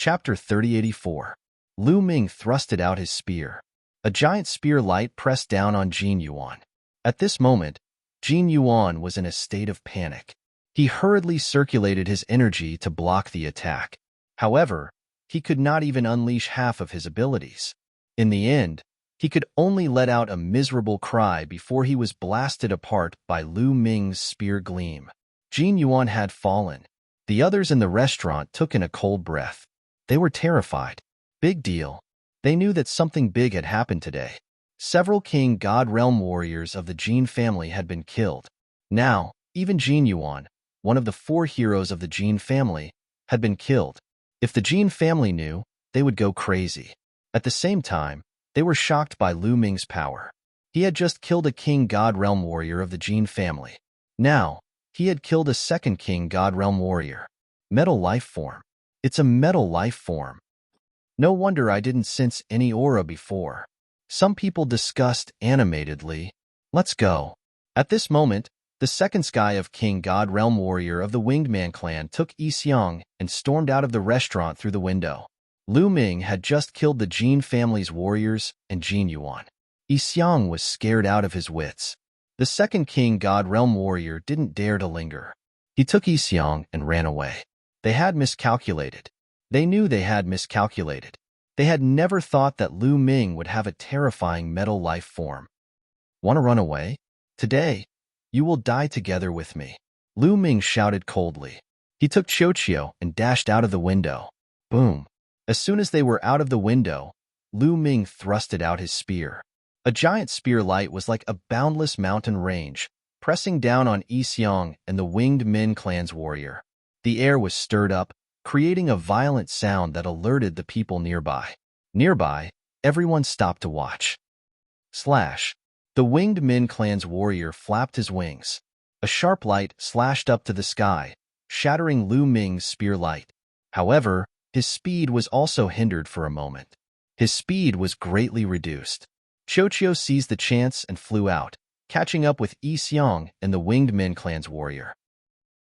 Chapter 3084. Lu Ming thrusted out his spear. A giant spear light pressed down on Jin Yuan. At this moment, Jin Yuan was in a state of panic. He hurriedly circulated his energy to block the attack. However, he could not even unleash half of his abilities. In the end, he could only let out a miserable cry before he was blasted apart by Lu Ming's spear gleam. Jin Yuan had fallen. The others in the restaurant took in a cold breath. They were terrified. Big deal. They knew that something big had happened today. Several King God Realm warriors of the Jin family had been killed. Now, even Jin Yuan, one of the 4 heroes of the Jin family, had been killed. If the Jin family knew, they would go crazy. At the same time, they were shocked by Lu Ming's power. He had just killed a King God Realm warrior of the Jin family. Now, he had killed a second King God Realm warrior. Metal life form. It's a metal life form. No wonder I didn't sense any aura before. Some people discussed animatedly. Let's go. At this moment, the second sky of King God Realm warrior of the Winged Man clan took Yi Xiang and stormed out of the restaurant through the window. Lu Ming had just killed the Jin family's warriors and Jin Yuan. Yi Xiang was scared out of his wits. The second King God Realm warrior didn't dare to linger. He took Yi Xiang and ran away. They had miscalculated. They knew they had miscalculated. They had never thought that Lu Ming would have a terrifying metal life form. Want to run away? Today, you will die together with me. Lu Ming shouted coldly. He took Chochio and dashed out of the window. Boom. As soon as they were out of the window, Lu Ming thrusted out his spear. A giant spear light was like a boundless mountain range, pressing down on Yi Xiang and the Winged Men clan's warrior. The air was stirred up, creating a violent sound that alerted the people nearby. Nearby, everyone stopped to watch. Slash. The Winged Men clan's warrior flapped his wings. A sharp light slashed up to the sky, shattering Lu Ming's spear light. However, his speed was also hindered for a moment. His speed was greatly reduced. Chochio seized the chance and flew out, catching up with Yi Xiang and the Winged Men clan's warrior.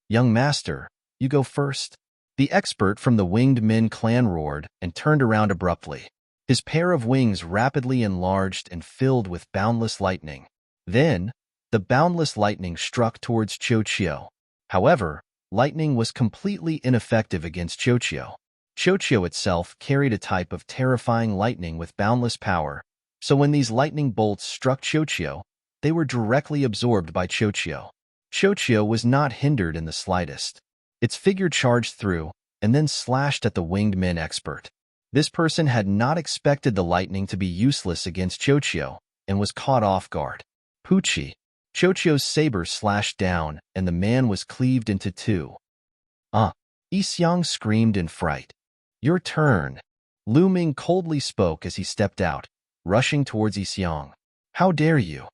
Young master, you go first. The expert from the Winged Men clan roared and turned around abruptly. His pair of wings rapidly enlarged and filled with boundless lightning. Then, the boundless lightning struck towards Chochio. However, lightning was completely ineffective against Chochio. Chochio itself carried a type of terrifying lightning with boundless power, so when these lightning bolts struck Chochio, they were directly absorbed by Chochio. Chochio was not hindered in the slightest. Its figure charged through and then slashed at the Winged Men expert. This person had not expected the lightning to be useless against Chochio and was caught off guard. Poochie. Chochio's saber slashed down and the man was cleaved into 2. Yi Xiang screamed in fright. Your turn. Lu Ming coldly spoke as he stepped out, rushing towards Yi Xiang. How dare you?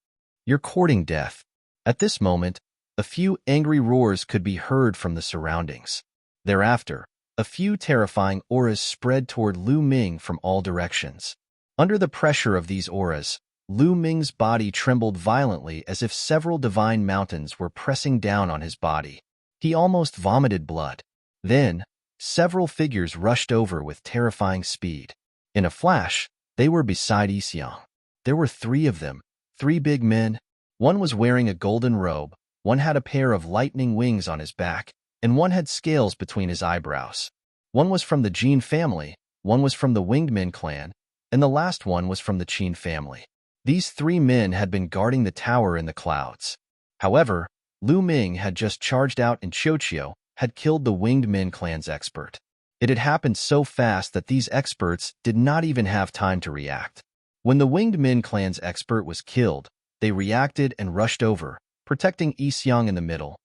You're courting death. At this moment, a few angry roars could be heard from the surroundings. Thereafter, a few terrifying auras spread toward Lu Ming from all directions. Under the pressure of these auras, Lu Ming's body trembled violently as if several divine mountains were pressing down on his body. He almost vomited blood. Then, several figures rushed over with terrifying speed. In a flash, they were beside Isyang. There were 3 of them, 3 big men. One was wearing a golden robe, one had a pair of lightning wings on his back, and one had scales between his eyebrows. One was from the Jin family, one was from the Winged Men clan, and the last one was from the Qin family. These 3 men had been guarding the tower in the clouds. However, Lu Ming had just charged out and Qiuqiu had killed the Winged Men clan's expert. It had happened so fast that these experts did not even have time to react. When the Winged Men clan's expert was killed, they reacted and rushed over, protecting Isyang in the middle.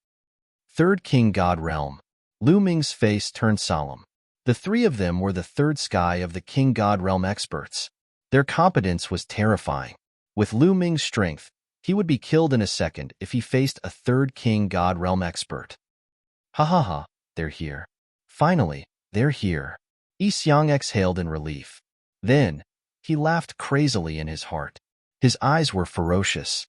Third King God Realm. Lu Ming's face turned solemn. The 3 of them were the third sky of the King God Realm experts. Their competence was terrifying. With Lu Ming's strength, he would be killed in a second if he faced a third King God Realm expert. Ha ha ha, they're here. Finally, they're here. Isyang exhaled in relief. Then, he laughed crazily in his heart. His eyes were ferocious.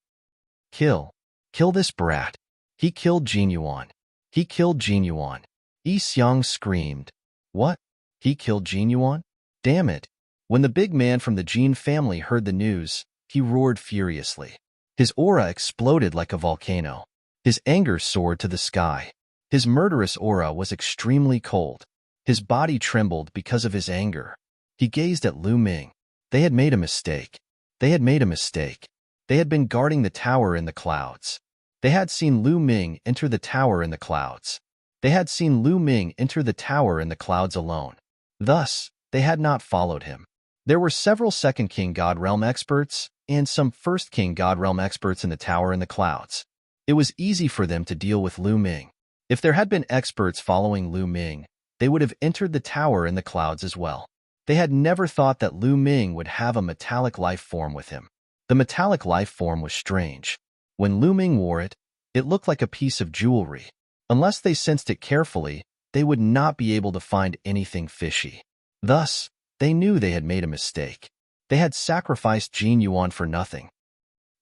Kill. Kill this brat. He killed Jin Yuan. He killed Jin Yuan. Isyang screamed. What? He killed Jin Yuan? Damn it. When the big man from the Jin family heard the news, he roared furiously. His aura exploded like a volcano. His anger soared to the sky. His murderous aura was extremely cold. His body trembled because of his anger. He gazed at Lu Ming. They had made a mistake. They had made a mistake. They had been guarding the tower in the clouds. They had seen Lu Ming enter the tower in the clouds. They had seen Lu Ming enter the tower in the clouds alone. Thus, they had not followed him. There were several Second King God Realm experts and some First King God Realm experts in the tower in the clouds. It was easy for them to deal with Lu Ming. If there had been experts following Lu Ming, they would have entered the tower in the clouds as well. They had never thought that Lu Ming would have a metallic life form with him. The metallic life form was strange. When Lu Ming wore it, it looked like a piece of jewelry. Unless they sensed it carefully, they would not be able to find anything fishy. Thus, they knew they had made a mistake. They had sacrificed Jin Yuan for nothing.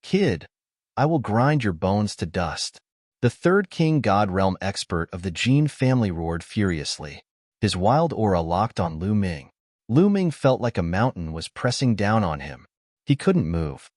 Kid, I will grind your bones to dust. The third King God Realm expert of the Jin family roared furiously. His wild aura locked on Lu Ming. Lu Ming felt like a mountain was pressing down on him. He couldn't move.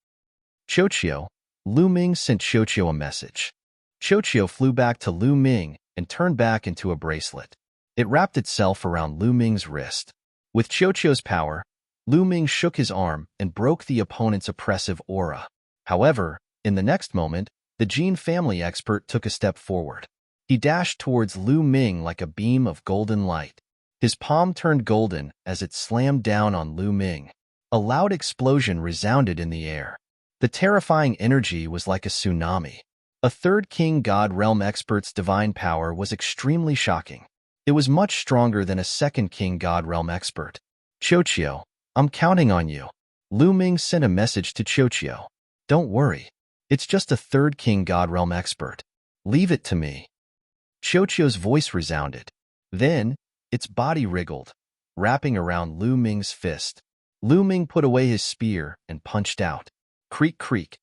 Qiuqiu. Lu Ming sent Qiuqiu a message. Qiuqiu flew back to Lu Ming and turned back into a bracelet. It wrapped itself around Lu Ming's wrist. With Qiuqiu's power, Lu Ming shook his arm and broke the opponent's oppressive aura. However, in the next moment, the Jin family expert took a step forward. He dashed towards Lu Ming like a beam of golden light. His palm turned golden as it slammed down on Lu Ming. A loud explosion resounded in the air. The terrifying energy was like a tsunami. A third King God Realm expert's divine power was extremely shocking. It was much stronger than a second King God Realm expert. Qiuqiu, I'm counting on you. Lu Ming sent a message to Qiuqiu. Don't worry. It's just a third King God Realm expert. Leave it to me. Qiuqiu's voice resounded. Then, its body wriggled, wrapping around Lu Ming's fist. Lu Ming put away his spear and punched out. Creak, creak.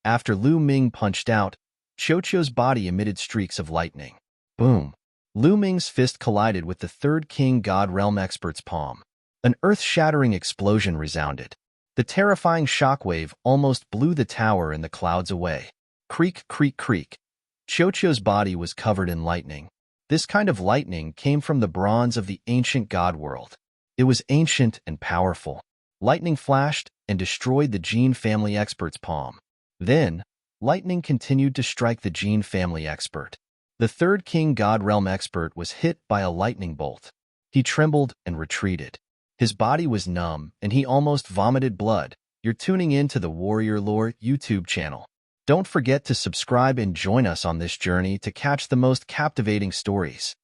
After Lu Ming punched out, Qiuqiu's body emitted streaks of lightning. Boom. Lu Ming's fist collided with the third King God Realm expert's palm. An earth-shattering explosion resounded. The terrifying shockwave almost blew the tower and the clouds away. Creak, creak, creak. Qiuqiu's body was covered in lightning. This kind of lightning came from the bronze of the ancient god world. It was ancient and powerful. Lightning flashed and destroyed the Jin family expert's palm. Then, lightning continued to strike the Jin family expert. The third King God Realm expert was hit by a lightning bolt. He trembled and retreated. His body was numb, and he almost vomited blood. You're tuning in to the Warrior Lore YouTube channel. Don't forget to subscribe and join us on this journey to catch the most captivating stories.